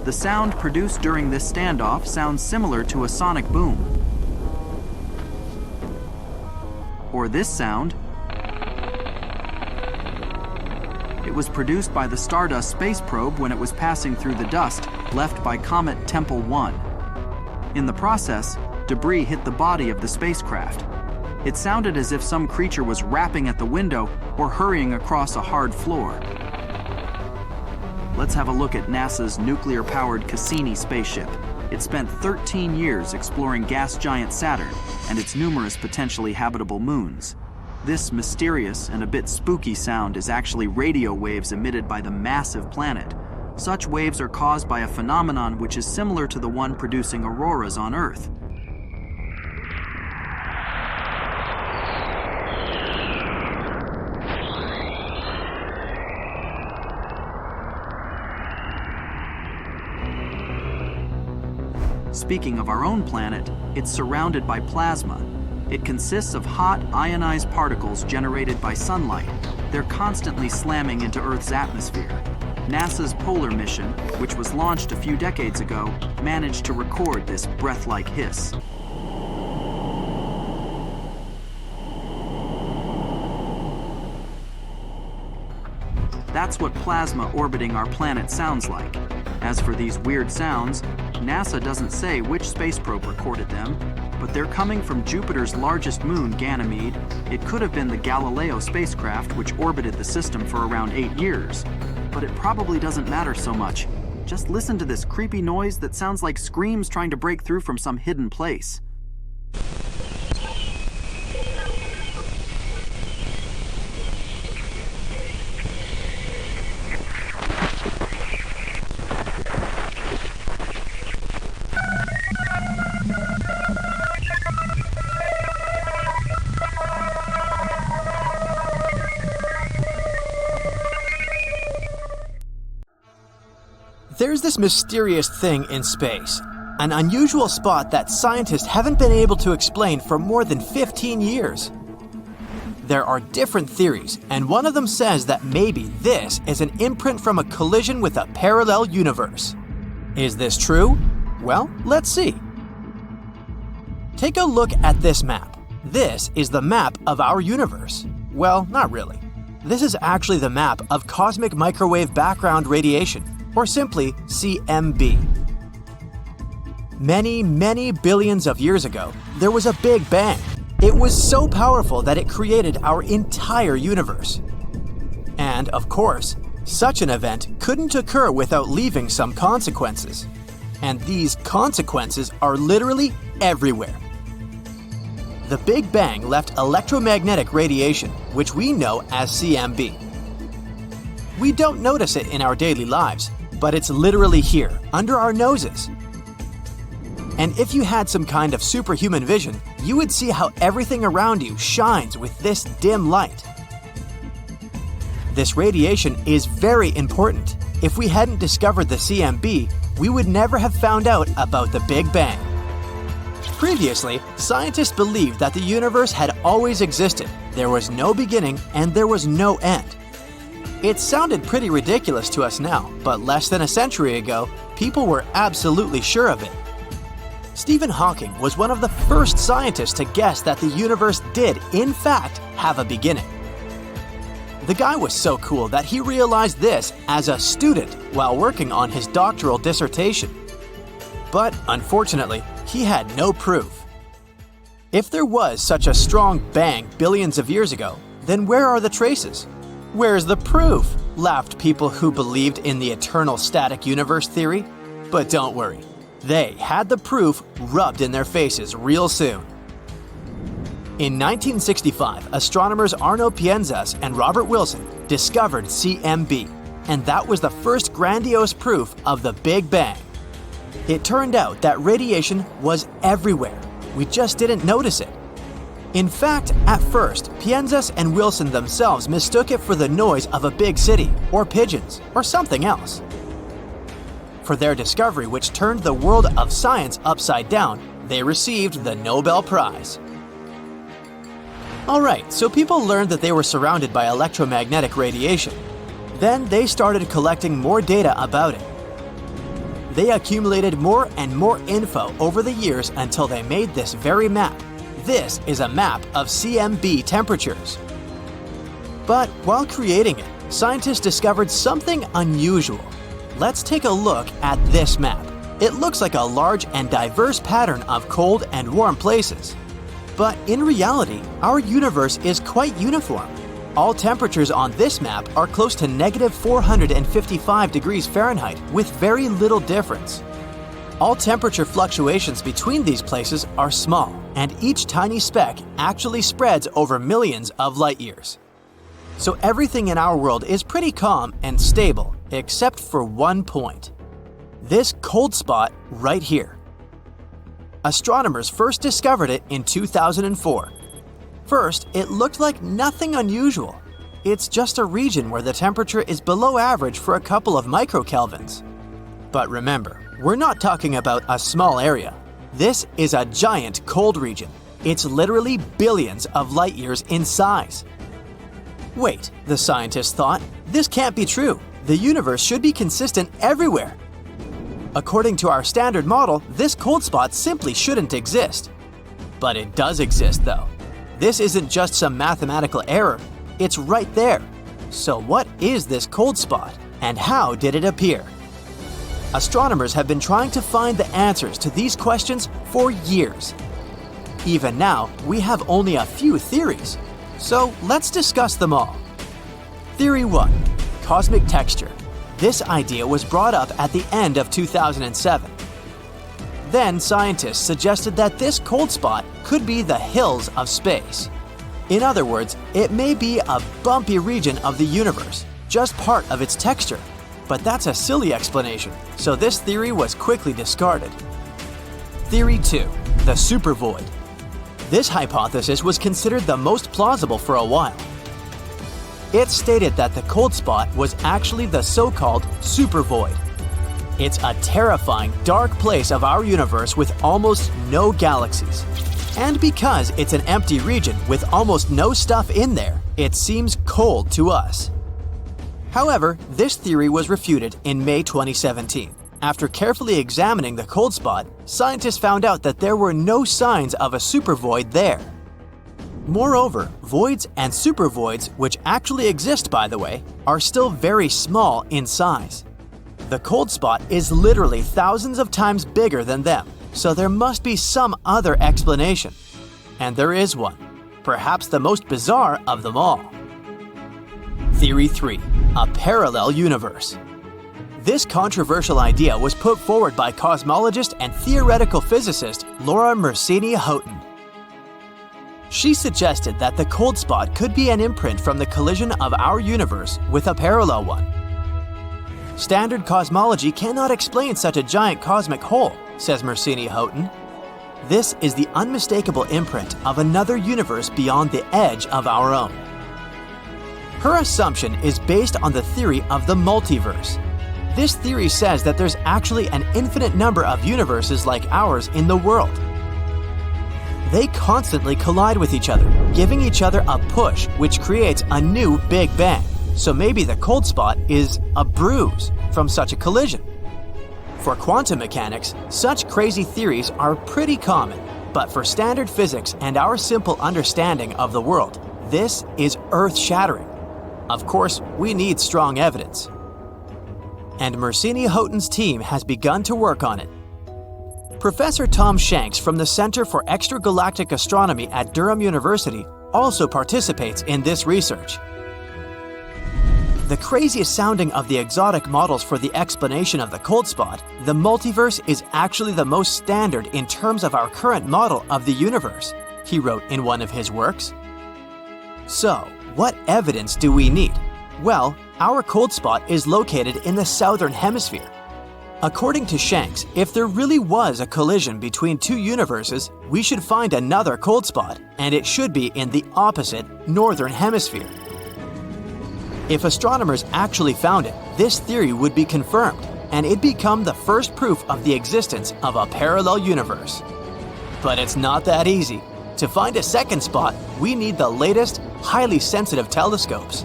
The sound produced during this standoff sounds similar to a sonic boom. Or this sound. It was produced by the Stardust space probe when it was passing through the dust left by Comet Tempel 1. In the process, debris hit the body of the spacecraft. It sounded as if some creature was rapping at the window or hurrying across a hard floor. Let's have a look at NASA's nuclear-powered Cassini spaceship. It spent 13 years exploring gas giant Saturn and its numerous potentially habitable moons. This mysterious and a bit spooky sound is actually radio waves emitted by the massive planet. Such waves are caused by a phenomenon which is similar to the one producing auroras on Earth. Speaking of our own planet, it's surrounded by plasma. It consists of hot, ionized particles generated by sunlight. They're constantly slamming into Earth's atmosphere. NASA's Polar mission, which was launched a few decades ago, managed to record this breath-like hiss. That's what plasma orbiting our planet sounds like. As for these weird sounds, NASA doesn't say which space probe recorded them, but they're coming from Jupiter's largest moon, Ganymede. It could have been the Galileo spacecraft, which orbited the system for around 8 years. But it probably doesn't matter so much. Just listen to this creepy noise that sounds like screams trying to break through from some hidden place. There's this mysterious thing in space, an unusual spot that scientists haven't been able to explain for more than 15 years. There are different theories, and one of them says that maybe this is an imprint from a collision with a parallel universe. Is this true? Well, let's see. Take a look at this map. This is the map of our universe. Well, not really. This is actually the map of cosmic microwave background radiation, or simply CMB. Many billions of years ago, there was a Big Bang. It was so powerful that it created our entire universe. And, of course, such an event couldn't occur without leaving some consequences. And these consequences are literally everywhere. The Big Bang left electromagnetic radiation, which we know as CMB. We don't notice it in our daily lives, but it's literally here, under our noses. And if you had some kind of superhuman vision, you would see how everything around you shines with this dim light. This radiation is very important. If we hadn't discovered the CMB, we would never have found out about the Big Bang. Previously, scientists believed that the universe had always existed. There was no beginning and there was no end. It sounded pretty ridiculous to us now, but less than a century ago, people were absolutely sure of it. Stephen Hawking was one of the first scientists to guess that the universe did, in fact, have a beginning. The guy was so cool that he realized this as a student while working on his doctoral dissertation. But unfortunately, he had no proof. If there was such a strong bang billions of years ago, then where are the traces? Where's the proof? Laughed people who believed in the eternal static universe theory. But don't worry, they had the proof rubbed in their faces real soon. In 1965, astronomers Arno Pienzas and Robert Wilson discovered CMB, and that was the first grandiose proof of the Big Bang. It turned out that radiation was everywhere. We just didn't notice it. In fact, at first, Pienzas and Wilson themselves mistook it for the noise of a big city, or pigeons, or something else. For their discovery, which turned the world of science upside down, they received the Nobel Prize. Alright, so people learned that they were surrounded by electromagnetic radiation. Then they started collecting more data about it. They accumulated more and more info over the years until they made this very map. This is a map of CMB temperatures. But while creating it, scientists discovered something unusual. Let's take a look at this map. It looks like a large and diverse pattern of cold and warm places. But in reality, our universe is quite uniform. All temperatures on this map are close to -455 degrees Fahrenheit with very little difference. All temperature fluctuations between these places are small, and each tiny speck actually spreads over millions of light years. So everything in our world is pretty calm and stable, except for one point. This cold spot right here. Astronomers first discovered it in 2004. First, it looked like nothing unusual. It's just a region where the temperature is below average for a couple of microkelvins. But remember, we're not talking about a small area. This is a giant cold region. It's literally billions of light years in size. Wait, the scientists thought, this can't be true. The universe should be consistent everywhere. According to our standard model, this cold spot simply shouldn't exist. But it does exist though. This isn't just some mathematical error, it's right there. So what is this cold spot, and how did it appear? Astronomers have been trying to find the answers to these questions for years. Even now, we have only a few theories. So let's discuss them all. Theory 1. Cosmic texture. This idea was brought up at the end of 2007. Then scientists suggested that this cold spot could be the hills of space. In other words, it may be a bumpy region of the universe, just part of its texture. But that's a silly explanation, so this theory was quickly discarded. Theory 2. The supervoid. This hypothesis was considered the most plausible for a while. It stated that the cold spot was actually the so-called supervoid. It's a terrifying, dark place of our universe with almost no galaxies. And because it's an empty region with almost no stuff in there, it seems cold to us. However, this theory was refuted in May 2017. After carefully examining the cold spot, scientists found out that there were no signs of a supervoid there. Moreover, voids and supervoids, which actually exist by the way, are still very small in size. The cold spot is literally thousands of times bigger than them, so there must be some other explanation. And there is one, perhaps the most bizarre of them all. Theory 3. A parallel universe. This controversial idea was put forward by cosmologist and theoretical physicist Laura Mersini-Houghton. She suggested that the cold spot could be an imprint from the collision of our universe with a parallel one. Standard cosmology cannot explain such a giant cosmic hole, says Mersini-Houghton. This is the unmistakable imprint of another universe beyond the edge of our own. Her assumption is based on the theory of the multiverse. This theory says that there's actually an infinite number of universes like ours in the world. They constantly collide with each other, giving each other a push, which creates a new Big Bang. So maybe the cold spot is a bruise from such a collision. For quantum mechanics, such crazy theories are pretty common, but for standard physics and our simple understanding of the world, this is earth-shattering. Of course, we need strong evidence. And Mersini-Houghton's team has begun to work on it. Professor Tom Shanks from the Center for Extragalactic Astronomy at Durham University also participates in this research. The craziest sounding of the exotic models for the explanation of the cold spot, the multiverse is actually the most standard in terms of our current model of the universe, he wrote in one of his works. So, what evidence do we need? Well, our cold spot is located in the southern hemisphere. According to Shanks, if there really was a collision between two universes, we should find another cold spot, and it should be in the opposite northern hemisphere. If astronomers actually found it, this theory would be confirmed, and it'd become the first proof of the existence of a parallel universe. But it's not that easy. To find a second spot, we need the latest, highly sensitive telescopes.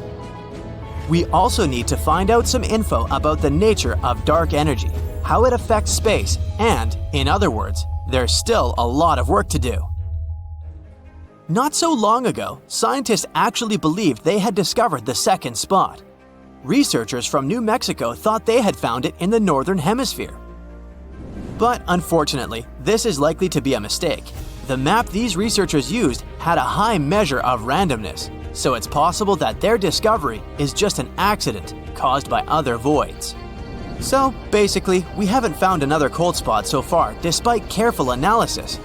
We also need to find out some info about the nature of dark energy, how it affects space, and, in other words, there's still a lot of work to do. Not so long ago, scientists actually believed they had discovered the second spot. Researchers from New Mexico thought they had found it in the northern hemisphere. But unfortunately, this is likely to be a mistake. The map these researchers used had a high measure of randomness, so it's possible that their discovery is just an accident caused by other voids. So, basically, we haven't found another cold spot so far despite careful analysis.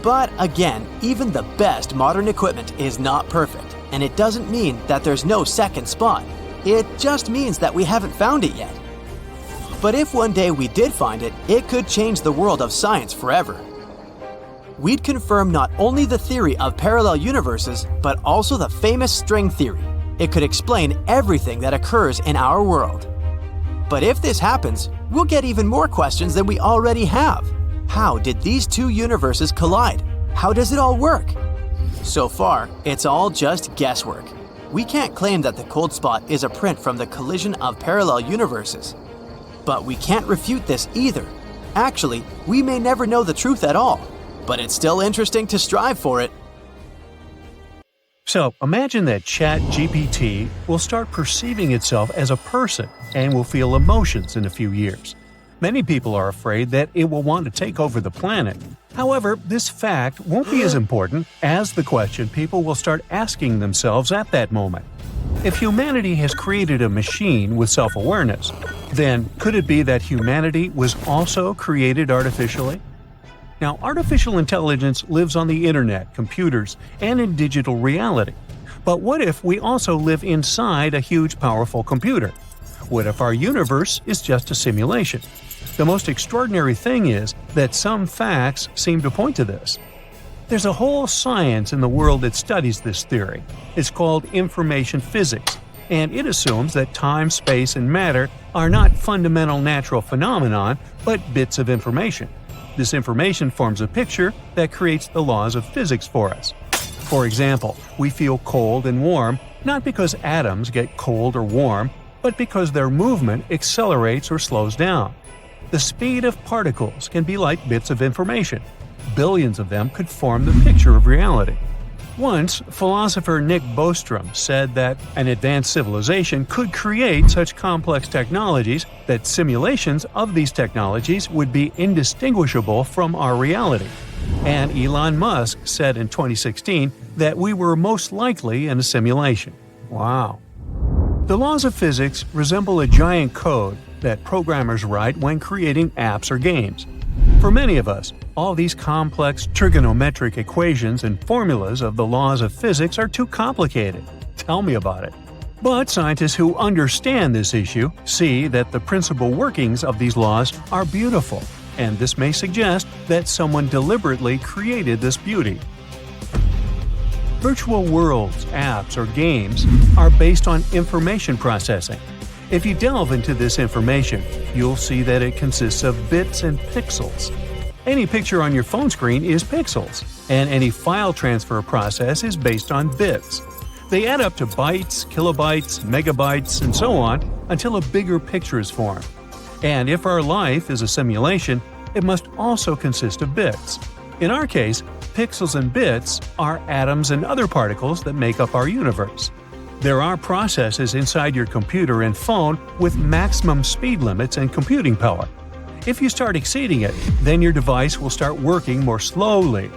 But again, even the best modern equipment is not perfect, and it doesn't mean that there's no second spot. It just means that we haven't found it yet. But if one day we did find it, it could change the world of science forever. We'd confirm not only the theory of parallel universes, but also the famous string theory. It could explain everything that occurs in our world. But if this happens, we'll get even more questions than we already have. How did these two universes collide? How does it all work? So far, it's all just guesswork. We can't claim that the cold spot is a print from the collision of parallel universes. But we can't refute this either. Actually, we may never know the truth at all. But it's still interesting to strive for it. So imagine that ChatGPT will start perceiving itself as a person and will feel emotions in a few years. Many people are afraid that it will want to take over the planet. However, this fact won't be as important as the question people will start asking themselves at that moment. If humanity has created a machine with self-awareness, then could it be that humanity was also created artificially? Now, artificial intelligence lives on the internet, computers, and in digital reality. But what if we also live inside a huge, powerful computer? What if our universe is just a simulation? The most extraordinary thing is that some facts seem to point to this. There's a whole science in the world that studies this theory. It's called information physics, and it assumes that time, space, and matter are not fundamental natural phenomena, but bits of information. This information forms a picture that creates the laws of physics for us. For example, we feel cold and warm not because atoms get cold or warm, but because their movement accelerates or slows down. The speed of particles can be like bits of information. Billions of them could form the picture of reality. Once, philosopher Nick Bostrom said that an advanced civilization could create such complex technologies that simulations of these technologies would be indistinguishable from our reality. And Elon Musk said in 2016 that we were most likely in a simulation. Wow. The laws of physics resemble a giant code that programmers write when creating apps or games. For many of us, all these complex trigonometric equations and formulas of the laws of physics are too complicated. Tell me about it. But scientists who understand this issue see that the principal workings of these laws are beautiful, and this may suggest that someone deliberately created this beauty. Virtual worlds, apps, or games are based on information processing. If you delve into this information, you'll see that it consists of bits and pixels. Any picture on your phone screen is pixels, and any file transfer process is based on bits. They add up to bytes, kilobytes, megabytes, and so on until a bigger picture is formed. And if our life is a simulation, it must also consist of bits. In our case, pixels and bits are atoms and other particles that make up our universe. There are processes inside your computer and phone with maximum speed limits and computing power. If you start exceeding it, then your device will start working more slowly.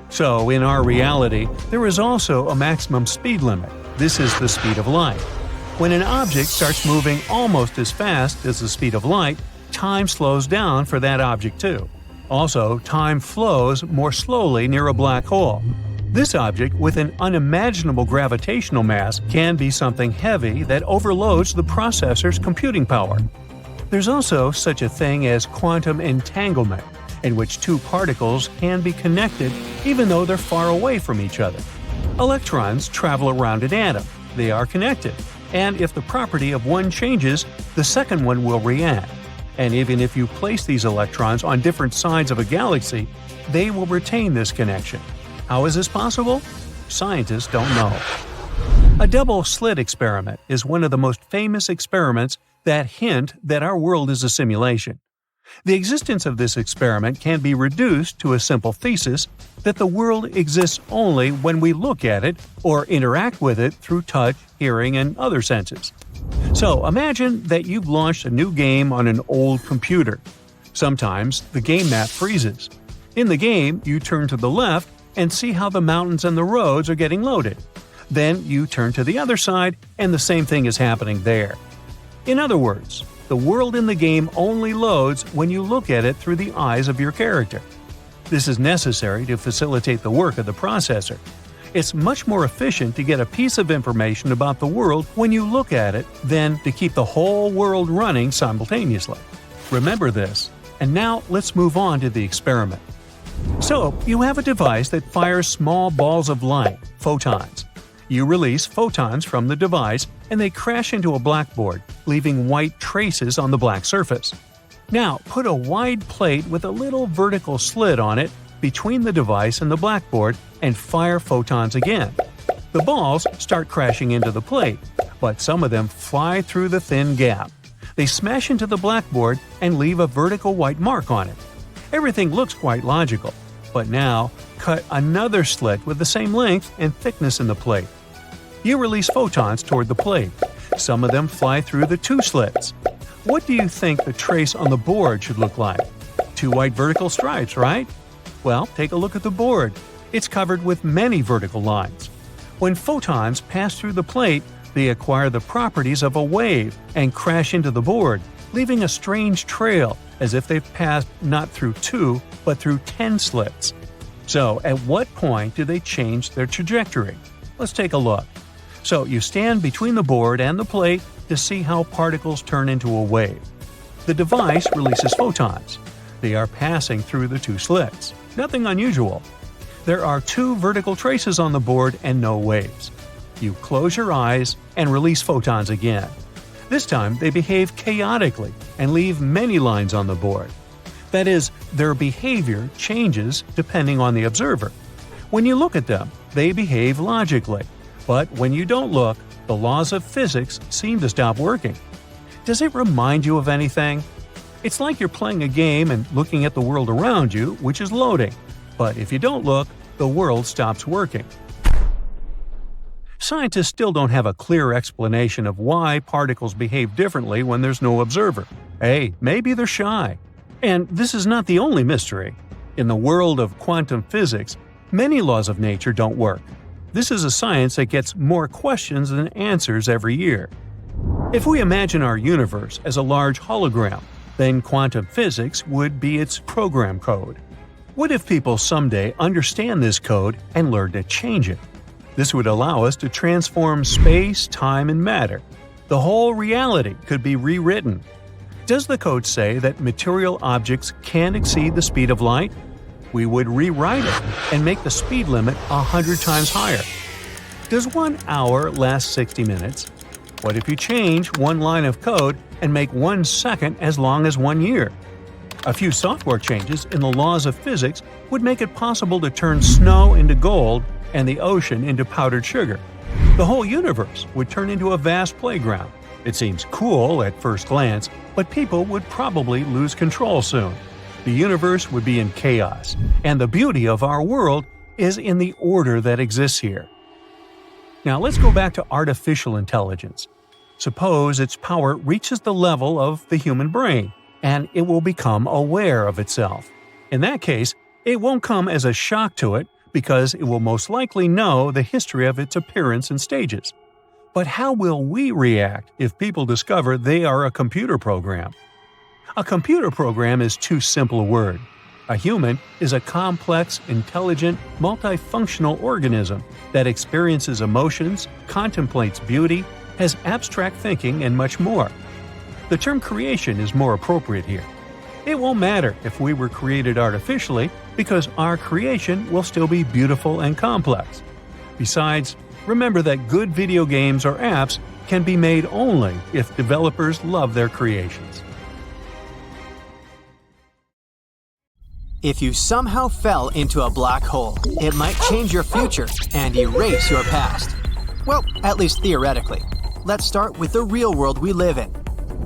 So, in our reality, there is also a maximum speed limit. This is the speed of light. When an object starts moving almost as fast as the speed of light, time slows down for that object too. Also, time flows more slowly near a black hole. This object, with an unimaginable gravitational mass, can be something heavy that overloads the processor's computing power. There's also such a thing as quantum entanglement, in which two particles can be connected even though they're far away from each other. Electrons travel around an atom. They are connected, and if the property of one changes, the second one will react. And even if you place these electrons on different sides of a galaxy, they will retain this connection. How is this possible? Scientists don't know. A double-slit experiment is one of the most famous experiments that hint that our world is a simulation. The existence of this experiment can be reduced to a simple thesis that the world exists only when we look at it or interact with it through touch, hearing, and other senses. So imagine that you've launched a new game on an old computer. Sometimes the game map freezes. In the game, you turn to the left and see how the mountains and the roads are getting loaded. Then you turn to the other side and the same thing is happening there. In other words, the world in the game only loads when you look at it through the eyes of your character. This is necessary to facilitate the work of the processor. It's much more efficient to get a piece of information about the world when you look at it than to keep the whole world running simultaneously. Remember this. And now let's move on to the experiment. So, you have a device that fires small balls of light, photons. You release photons from the device and they crash into a blackboard, leaving white traces on the black surface. Now, put a wide plate with a little vertical slit on it between the device and the blackboard and fire photons again. The balls start crashing into the plate, but some of them fly through the thin gap. They smash into the blackboard and leave a vertical white mark on it. Everything looks quite logical, but now cut another slit with the same length and thickness in the plate. You release photons toward the plate. Some of them fly through the two slits. What do you think the trace on the board should look like? Two white vertical stripes, right? Well, take a look at the board. It's covered with many vertical lines. When photons pass through the plate, they acquire the properties of a wave and crash into the board, leaving a strange trail as if they've passed not through 2, but through 10 slits. So, at what point do they change their trajectory? Let's take a look. So, you stand between the board and the plate to see how particles turn into a wave. The device releases photons. They are passing through the two slits. Nothing unusual. There are 2 vertical traces on the board and no waves. You close your eyes and release photons again. This time they behave chaotically and leave many lines on the board. That is, their behavior changes depending on the observer. When you look at them, they behave logically. But when you don't look, the laws of physics seem to stop working. Does it remind you of anything? It's like you're playing a game and looking at the world around you, which is loading. But if you don't look, the world stops working. Scientists still don't have a clear explanation of why particles behave differently when there's no observer. Hey, maybe they're shy. And this is not the only mystery. In the world of quantum physics, many laws of nature don't work. This is a science that gets more questions than answers every year. If we imagine our universe as a large hologram, then quantum physics would be its program code. What if people someday understand this code and learn to change it? This would allow us to transform space, time, and matter. The whole reality could be rewritten. Does the code say that material objects can exceed the speed of light? We would rewrite it and make the speed limit 100 times higher. Does 1 hour last 60 minutes? What if you change one line of code and make 1 second as long as 1 year? A few software changes in the laws of physics would make it possible to turn snow into gold and the ocean into powdered sugar. The whole universe would turn into a vast playground. It seems cool at first glance, but people would probably lose control soon. The universe would be in chaos, and the beauty of our world is in the order that exists here. Now let's go back to artificial intelligence. Suppose its power reaches the level of the human brain, and it will become aware of itself. In that case, it won't come as a shock to it because it will most likely know the history of its appearance and stages. But how will we react if people discover they are a computer program? A computer program is too simple a word. A human is a complex, intelligent, multifunctional organism that experiences emotions, contemplates beauty, has abstract thinking, and much more. The term creation is more appropriate here. It won't matter if we were created artificially because our creation will still be beautiful and complex. Besides, remember that good video games or apps can be made only if developers love their creations. If you somehow fell into a black hole, it might change your future and erase your past. Well, at least theoretically. Let's start with the real world we live in.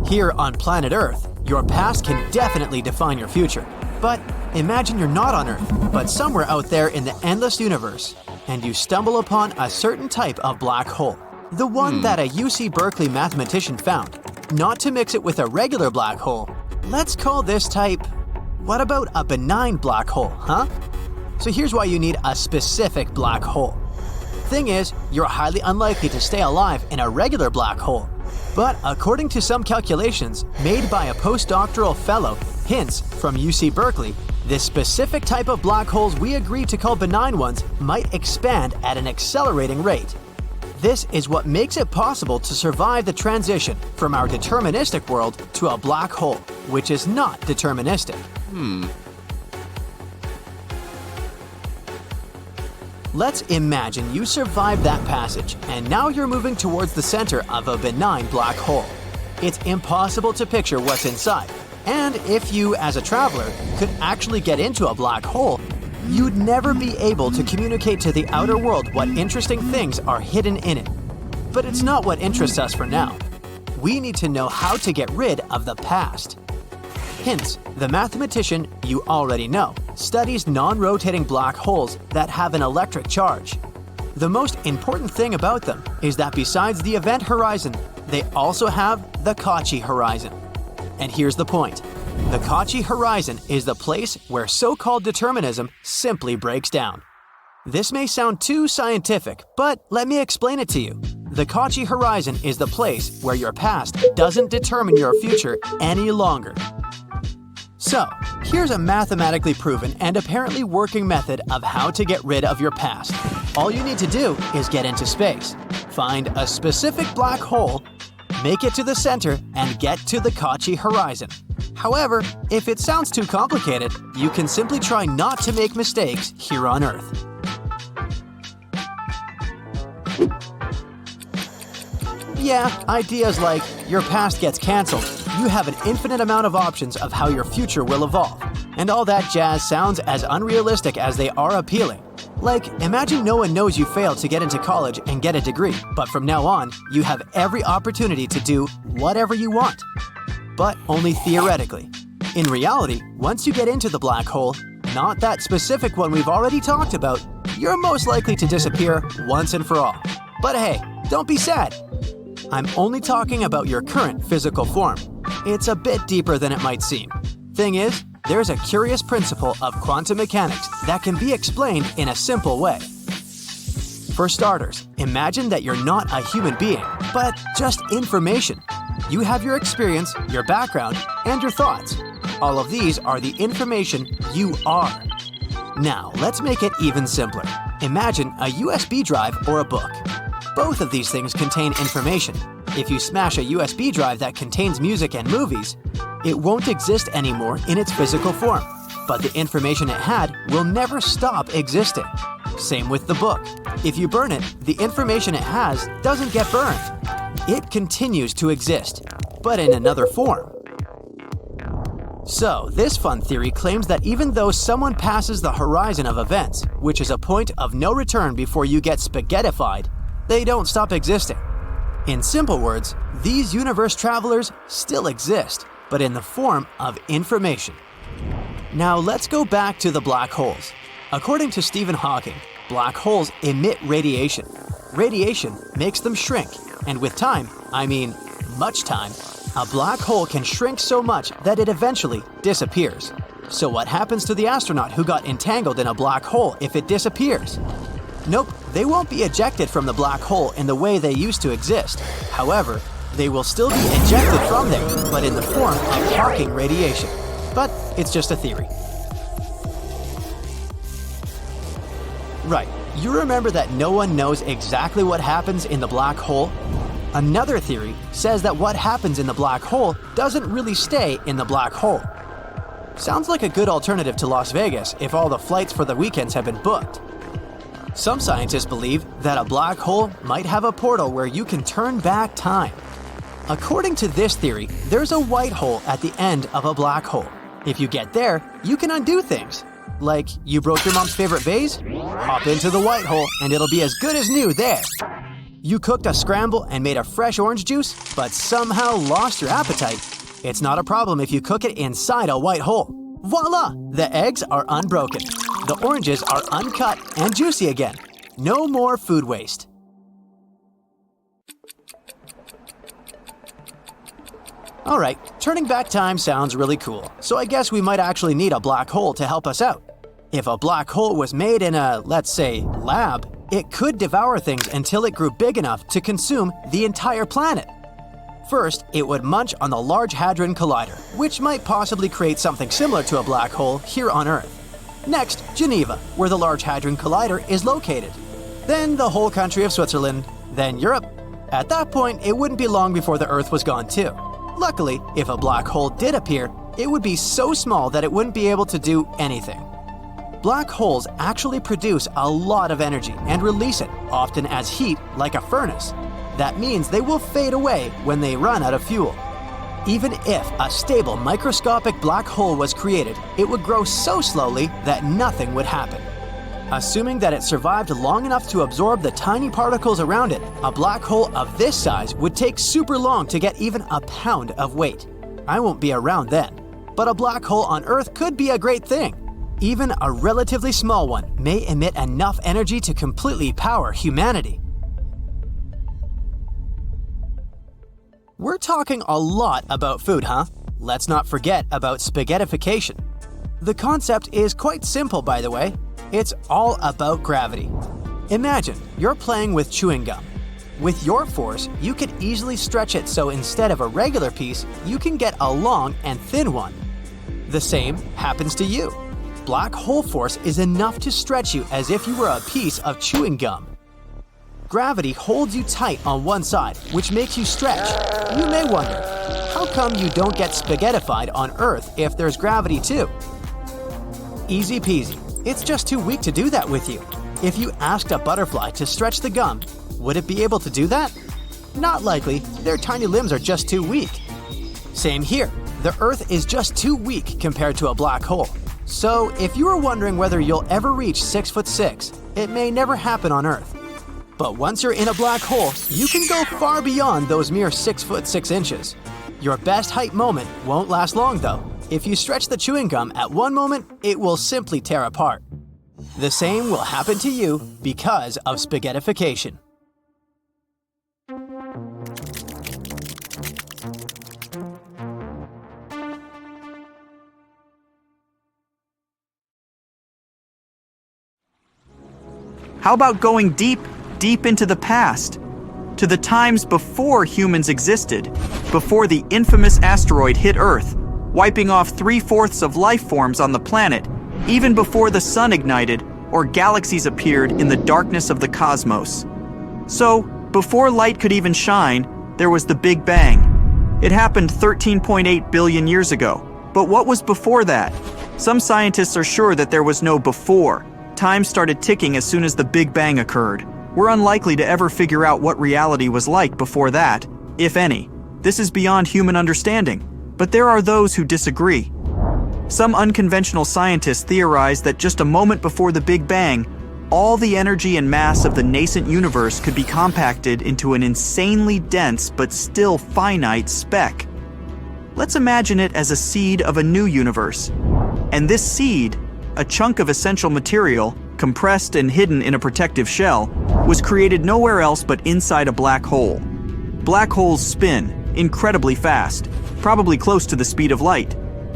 Here on planet Earth, your past can definitely define your future. But imagine you're not on Earth, but somewhere out there in the endless universe, and you stumble upon a certain type of black hole. The one that a UC Berkeley mathematician found. Not to mix it with a regular black hole. Let's call this type... What about a benign black hole, huh? So here's why you need a specific black hole. Thing is, you're highly unlikely to stay alive in a regular black hole. But according to some calculations made by a postdoctoral fellow, Hinz, from UC Berkeley, this specific type of black holes we agree to call benign ones might expand at an accelerating rate. This is what makes it possible to survive the transition from our deterministic world to a black hole, which is not deterministic. Let's imagine you survived that passage, and now you're moving towards the center of a benign black hole. It's impossible to picture what's inside, and if you, as a traveler, could actually get into a black hole, you'd never be able to communicate to the outer world what interesting things are hidden in it. But it's not what interests us for now. We need to know how to get rid of the past. Hinz, the mathematician you already know, studies non-rotating black holes that have an electric charge. The most important thing about them is that besides the event horizon, they also have the Cauchy horizon. And here's the point. The Cauchy horizon is the place where so-called determinism simply breaks down. This may sound too scientific, but let me explain it to you. The Cauchy horizon is the place where your past doesn't determine your future any longer. So, here's a mathematically proven and apparently working method of how to get rid of your past. All you need to do is get into space, find a specific black hole, make it to the center, and get to the Cauchy horizon. However, if it sounds too complicated, you can simply try not to make mistakes here on Earth. Yeah, ideas like your past gets cancelled, you have an infinite amount of options of how your future will evolve, and all that jazz sounds as unrealistic as they are appealing. Like, imagine no one knows you failed to get into college and get a degree, but from now on, you have every opportunity to do whatever you want. But only theoretically. In reality, once you get into the black hole, not that specific one we've already talked about, you're most likely to disappear once and for all. But hey, don't be sad. I'm only talking about your current physical form. It's a bit deeper than it might seem. Thing is, there's a curious principle of quantum mechanics that can be explained in a simple way. For starters, imagine that you're not a human being, but just information. You have your experience, your background, and your thoughts. All of these are the information you are. Now, let's make it even simpler. Imagine a USB drive or a book. Both of these things contain information. If you smash a USB drive that contains music and movies, it won't exist anymore in its physical form, but the information it had will never stop existing. Same with the book. If you burn it, the information it has doesn't get burned. It continues to exist, but in another form. So, this fun theory claims that even though someone passes the horizon of events, which is a point of no return before you get spaghettified, they don't stop existing. In simple words, these universe travelers still exist, but in the form of information. Now let's go back to the black holes. According to Stephen Hawking, black holes emit radiation. Radiation makes them shrink, and with time, I mean much time, A black hole can shrink so much that it eventually disappears. So what happens to the astronaut who got entangled in a black hole if it disappears? Nope, they won't be ejected from the black hole in the way they used to exist. However, they will still be ejected from there, but in the form of Hawking radiation. But it's just a theory. Right, you remember that no one knows exactly what happens in the black hole? Another theory says that what happens in the black hole doesn't really stay in the black hole. Sounds like a good alternative to Las Vegas if all the flights for the weekends have been booked. Some scientists believe that a black hole might have a portal where you can turn back time. According to this theory, there's a white hole at the end of a black hole. If you get there, you can undo things. Like, you broke your mom's favorite vase? Hop into the white hole and it'll be as good as new there. You cooked a scramble and made a fresh orange juice, but somehow lost your appetite. It's not a problem if you cook it inside a white hole. Voila! The eggs are unbroken. The oranges are uncut and juicy again. No more food waste. Alright, turning back time sounds really cool, so I guess we might actually need a black hole to help us out. If a black hole was made in a, let's say, lab, it could devour things until it grew big enough to consume the entire planet. First, it would munch on the Large Hadron Collider, which might possibly create something similar to a black hole here on Earth. Next, Geneva, where the Large Hadron Collider is located. Then the whole country of Switzerland, then Europe. At that point, it wouldn't be long before the Earth was gone too. Luckily, if a black hole did appear, it would be so small that it wouldn't be able to do anything. Black holes actually produce a lot of energy and release it, often as heat, like a furnace. That means they will fade away when they run out of fuel. Even if a stable microscopic black hole was created, it would grow so slowly that nothing would happen. Assuming that it survived long enough to absorb the tiny particles around it, a black hole of this size would take super long to get even a pound of weight. I won't be around then. But a black hole on Earth could be a great thing. Even a relatively small one may emit enough energy to completely power humanity. We're talking a lot about food, huh? Let's not forget about spaghettification. The concept is quite simple, by the way. It's all about gravity. Imagine you're playing with chewing gum. With your force, you could easily stretch it so instead of a regular piece, you can get a long and thin one. The same happens to you. Black hole force is enough to stretch you as if you were a piece of chewing gum. Gravity holds you tight on one side, which makes you stretch. You may wonder, how come you don't get spaghettified on Earth if there's gravity too? Easy peasy. It's just too weak to do that with you. If you asked a butterfly to stretch the gum, would it be able to do that? Not likely. Their tiny limbs are just too weak. Same here. The Earth is just too weak compared to a black hole. So, if you were wondering whether you'll ever reach 6'6", it may never happen on Earth. But once you're in a black hole, you can go far beyond those mere 6'6 inches. Your best height moment won't last long though. If you stretch the chewing gum at one moment, it will simply tear apart. The same will happen to you because of spaghettification. How about going deep into the past? To the times before humans existed, before the infamous asteroid hit Earth, wiping off 3/4 of life forms on the planet, even before the sun ignited or galaxies appeared in the darkness of the cosmos. So, before light could even shine, there was the Big Bang. It happened 13.8 billion years ago. But what was before that? Some scientists are sure that there was no before. Time started ticking as soon as the Big Bang occurred. We're unlikely to ever figure out what reality was like before that, if any. This is beyond human understanding. But there are those who disagree. Some unconventional scientists theorize that just a moment before the Big Bang, all the energy and mass of the nascent universe could be compacted into an insanely dense but still finite speck. Let's imagine it as a seed of a new universe. And this seed, a chunk of essential material, compressed and hidden in a protective shell, was created nowhere else but inside a black hole. Black holes spin, incredibly fast, probably close to the speed of light.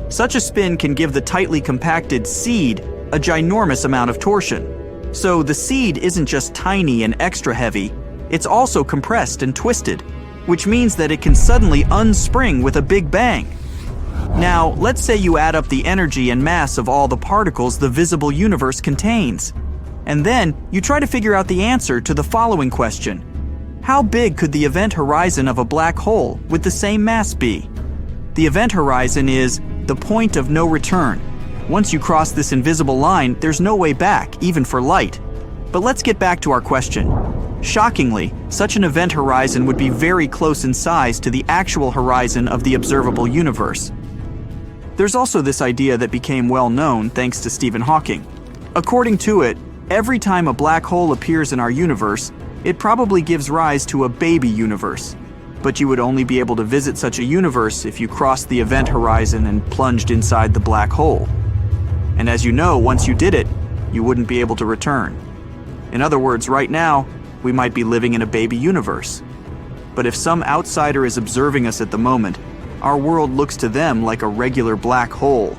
Such a spin can give the tightly compacted seed a ginormous amount of torsion. So the seed isn't just tiny and extra heavy, it's also compressed and twisted, which means that it can suddenly unspring with a big bang. Now, let's say you add up the energy and mass of all the particles the visible universe contains. And then you try to figure out the answer to the following question. How big could the event horizon of a black hole with the same mass be? The event horizon is the point of no return. Once you cross this invisible line, there's no way back, even for light. But let's get back to our question. Shockingly, such an event horizon would be very close in size to the actual horizon of the observable universe. There's also this idea that became well known thanks to Stephen Hawking. According to it, every time a black hole appears in our universe, it probably gives rise to a baby universe. But you would only be able to visit such a universe if you crossed the event horizon and plunged inside the black hole. And as you know, once you did it, you wouldn't be able to return. In other words, right now, we might be living in a baby universe. But if some outsider is observing us at the moment, our world looks to them like a regular black hole.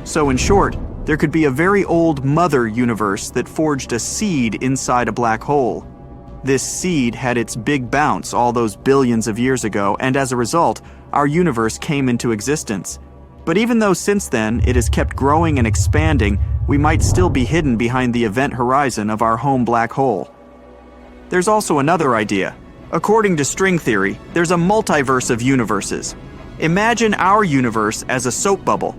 So in short, there could be a very old mother universe that forged a seed inside a black hole. This seed had its big bounce all those billions of years ago, and as a result, our universe came into existence. But even though since then it has kept growing and expanding, we might still be hidden behind the event horizon of our home black hole. There's also another idea. According to string theory, there's a multiverse of universes. Imagine our universe as a soap bubble.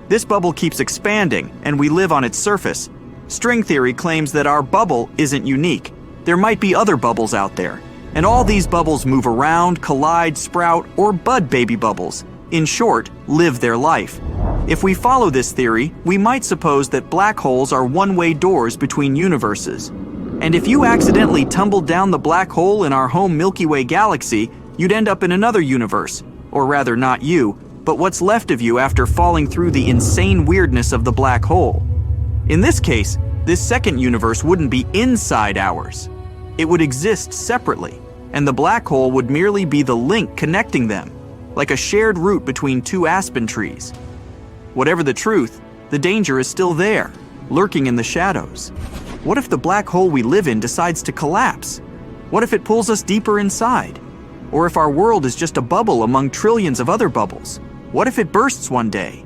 This bubble keeps expanding, and we live on its surface. String theory claims that our bubble isn't unique. There might be other bubbles out there, and all these bubbles move around, collide, sprout, or bud baby bubbles. In short, live their life. If we follow this theory, we might suppose that black holes are one-way doors between universes. And if you accidentally tumbled down the black hole in our home Milky Way galaxy, you'd end up in another universe. Or rather, not you, but what's left of you after falling through the insane weirdness of the black hole. In this case, this second universe wouldn't be inside ours. It would exist separately, and the black hole would merely be the link connecting them, like a shared route between two aspen trees. Whatever the truth, the danger is still there, lurking in the shadows. What if the black hole we live in decides to collapse? What if it pulls us deeper inside? Or if our world is just a bubble among trillions of other bubbles? What if it bursts one day?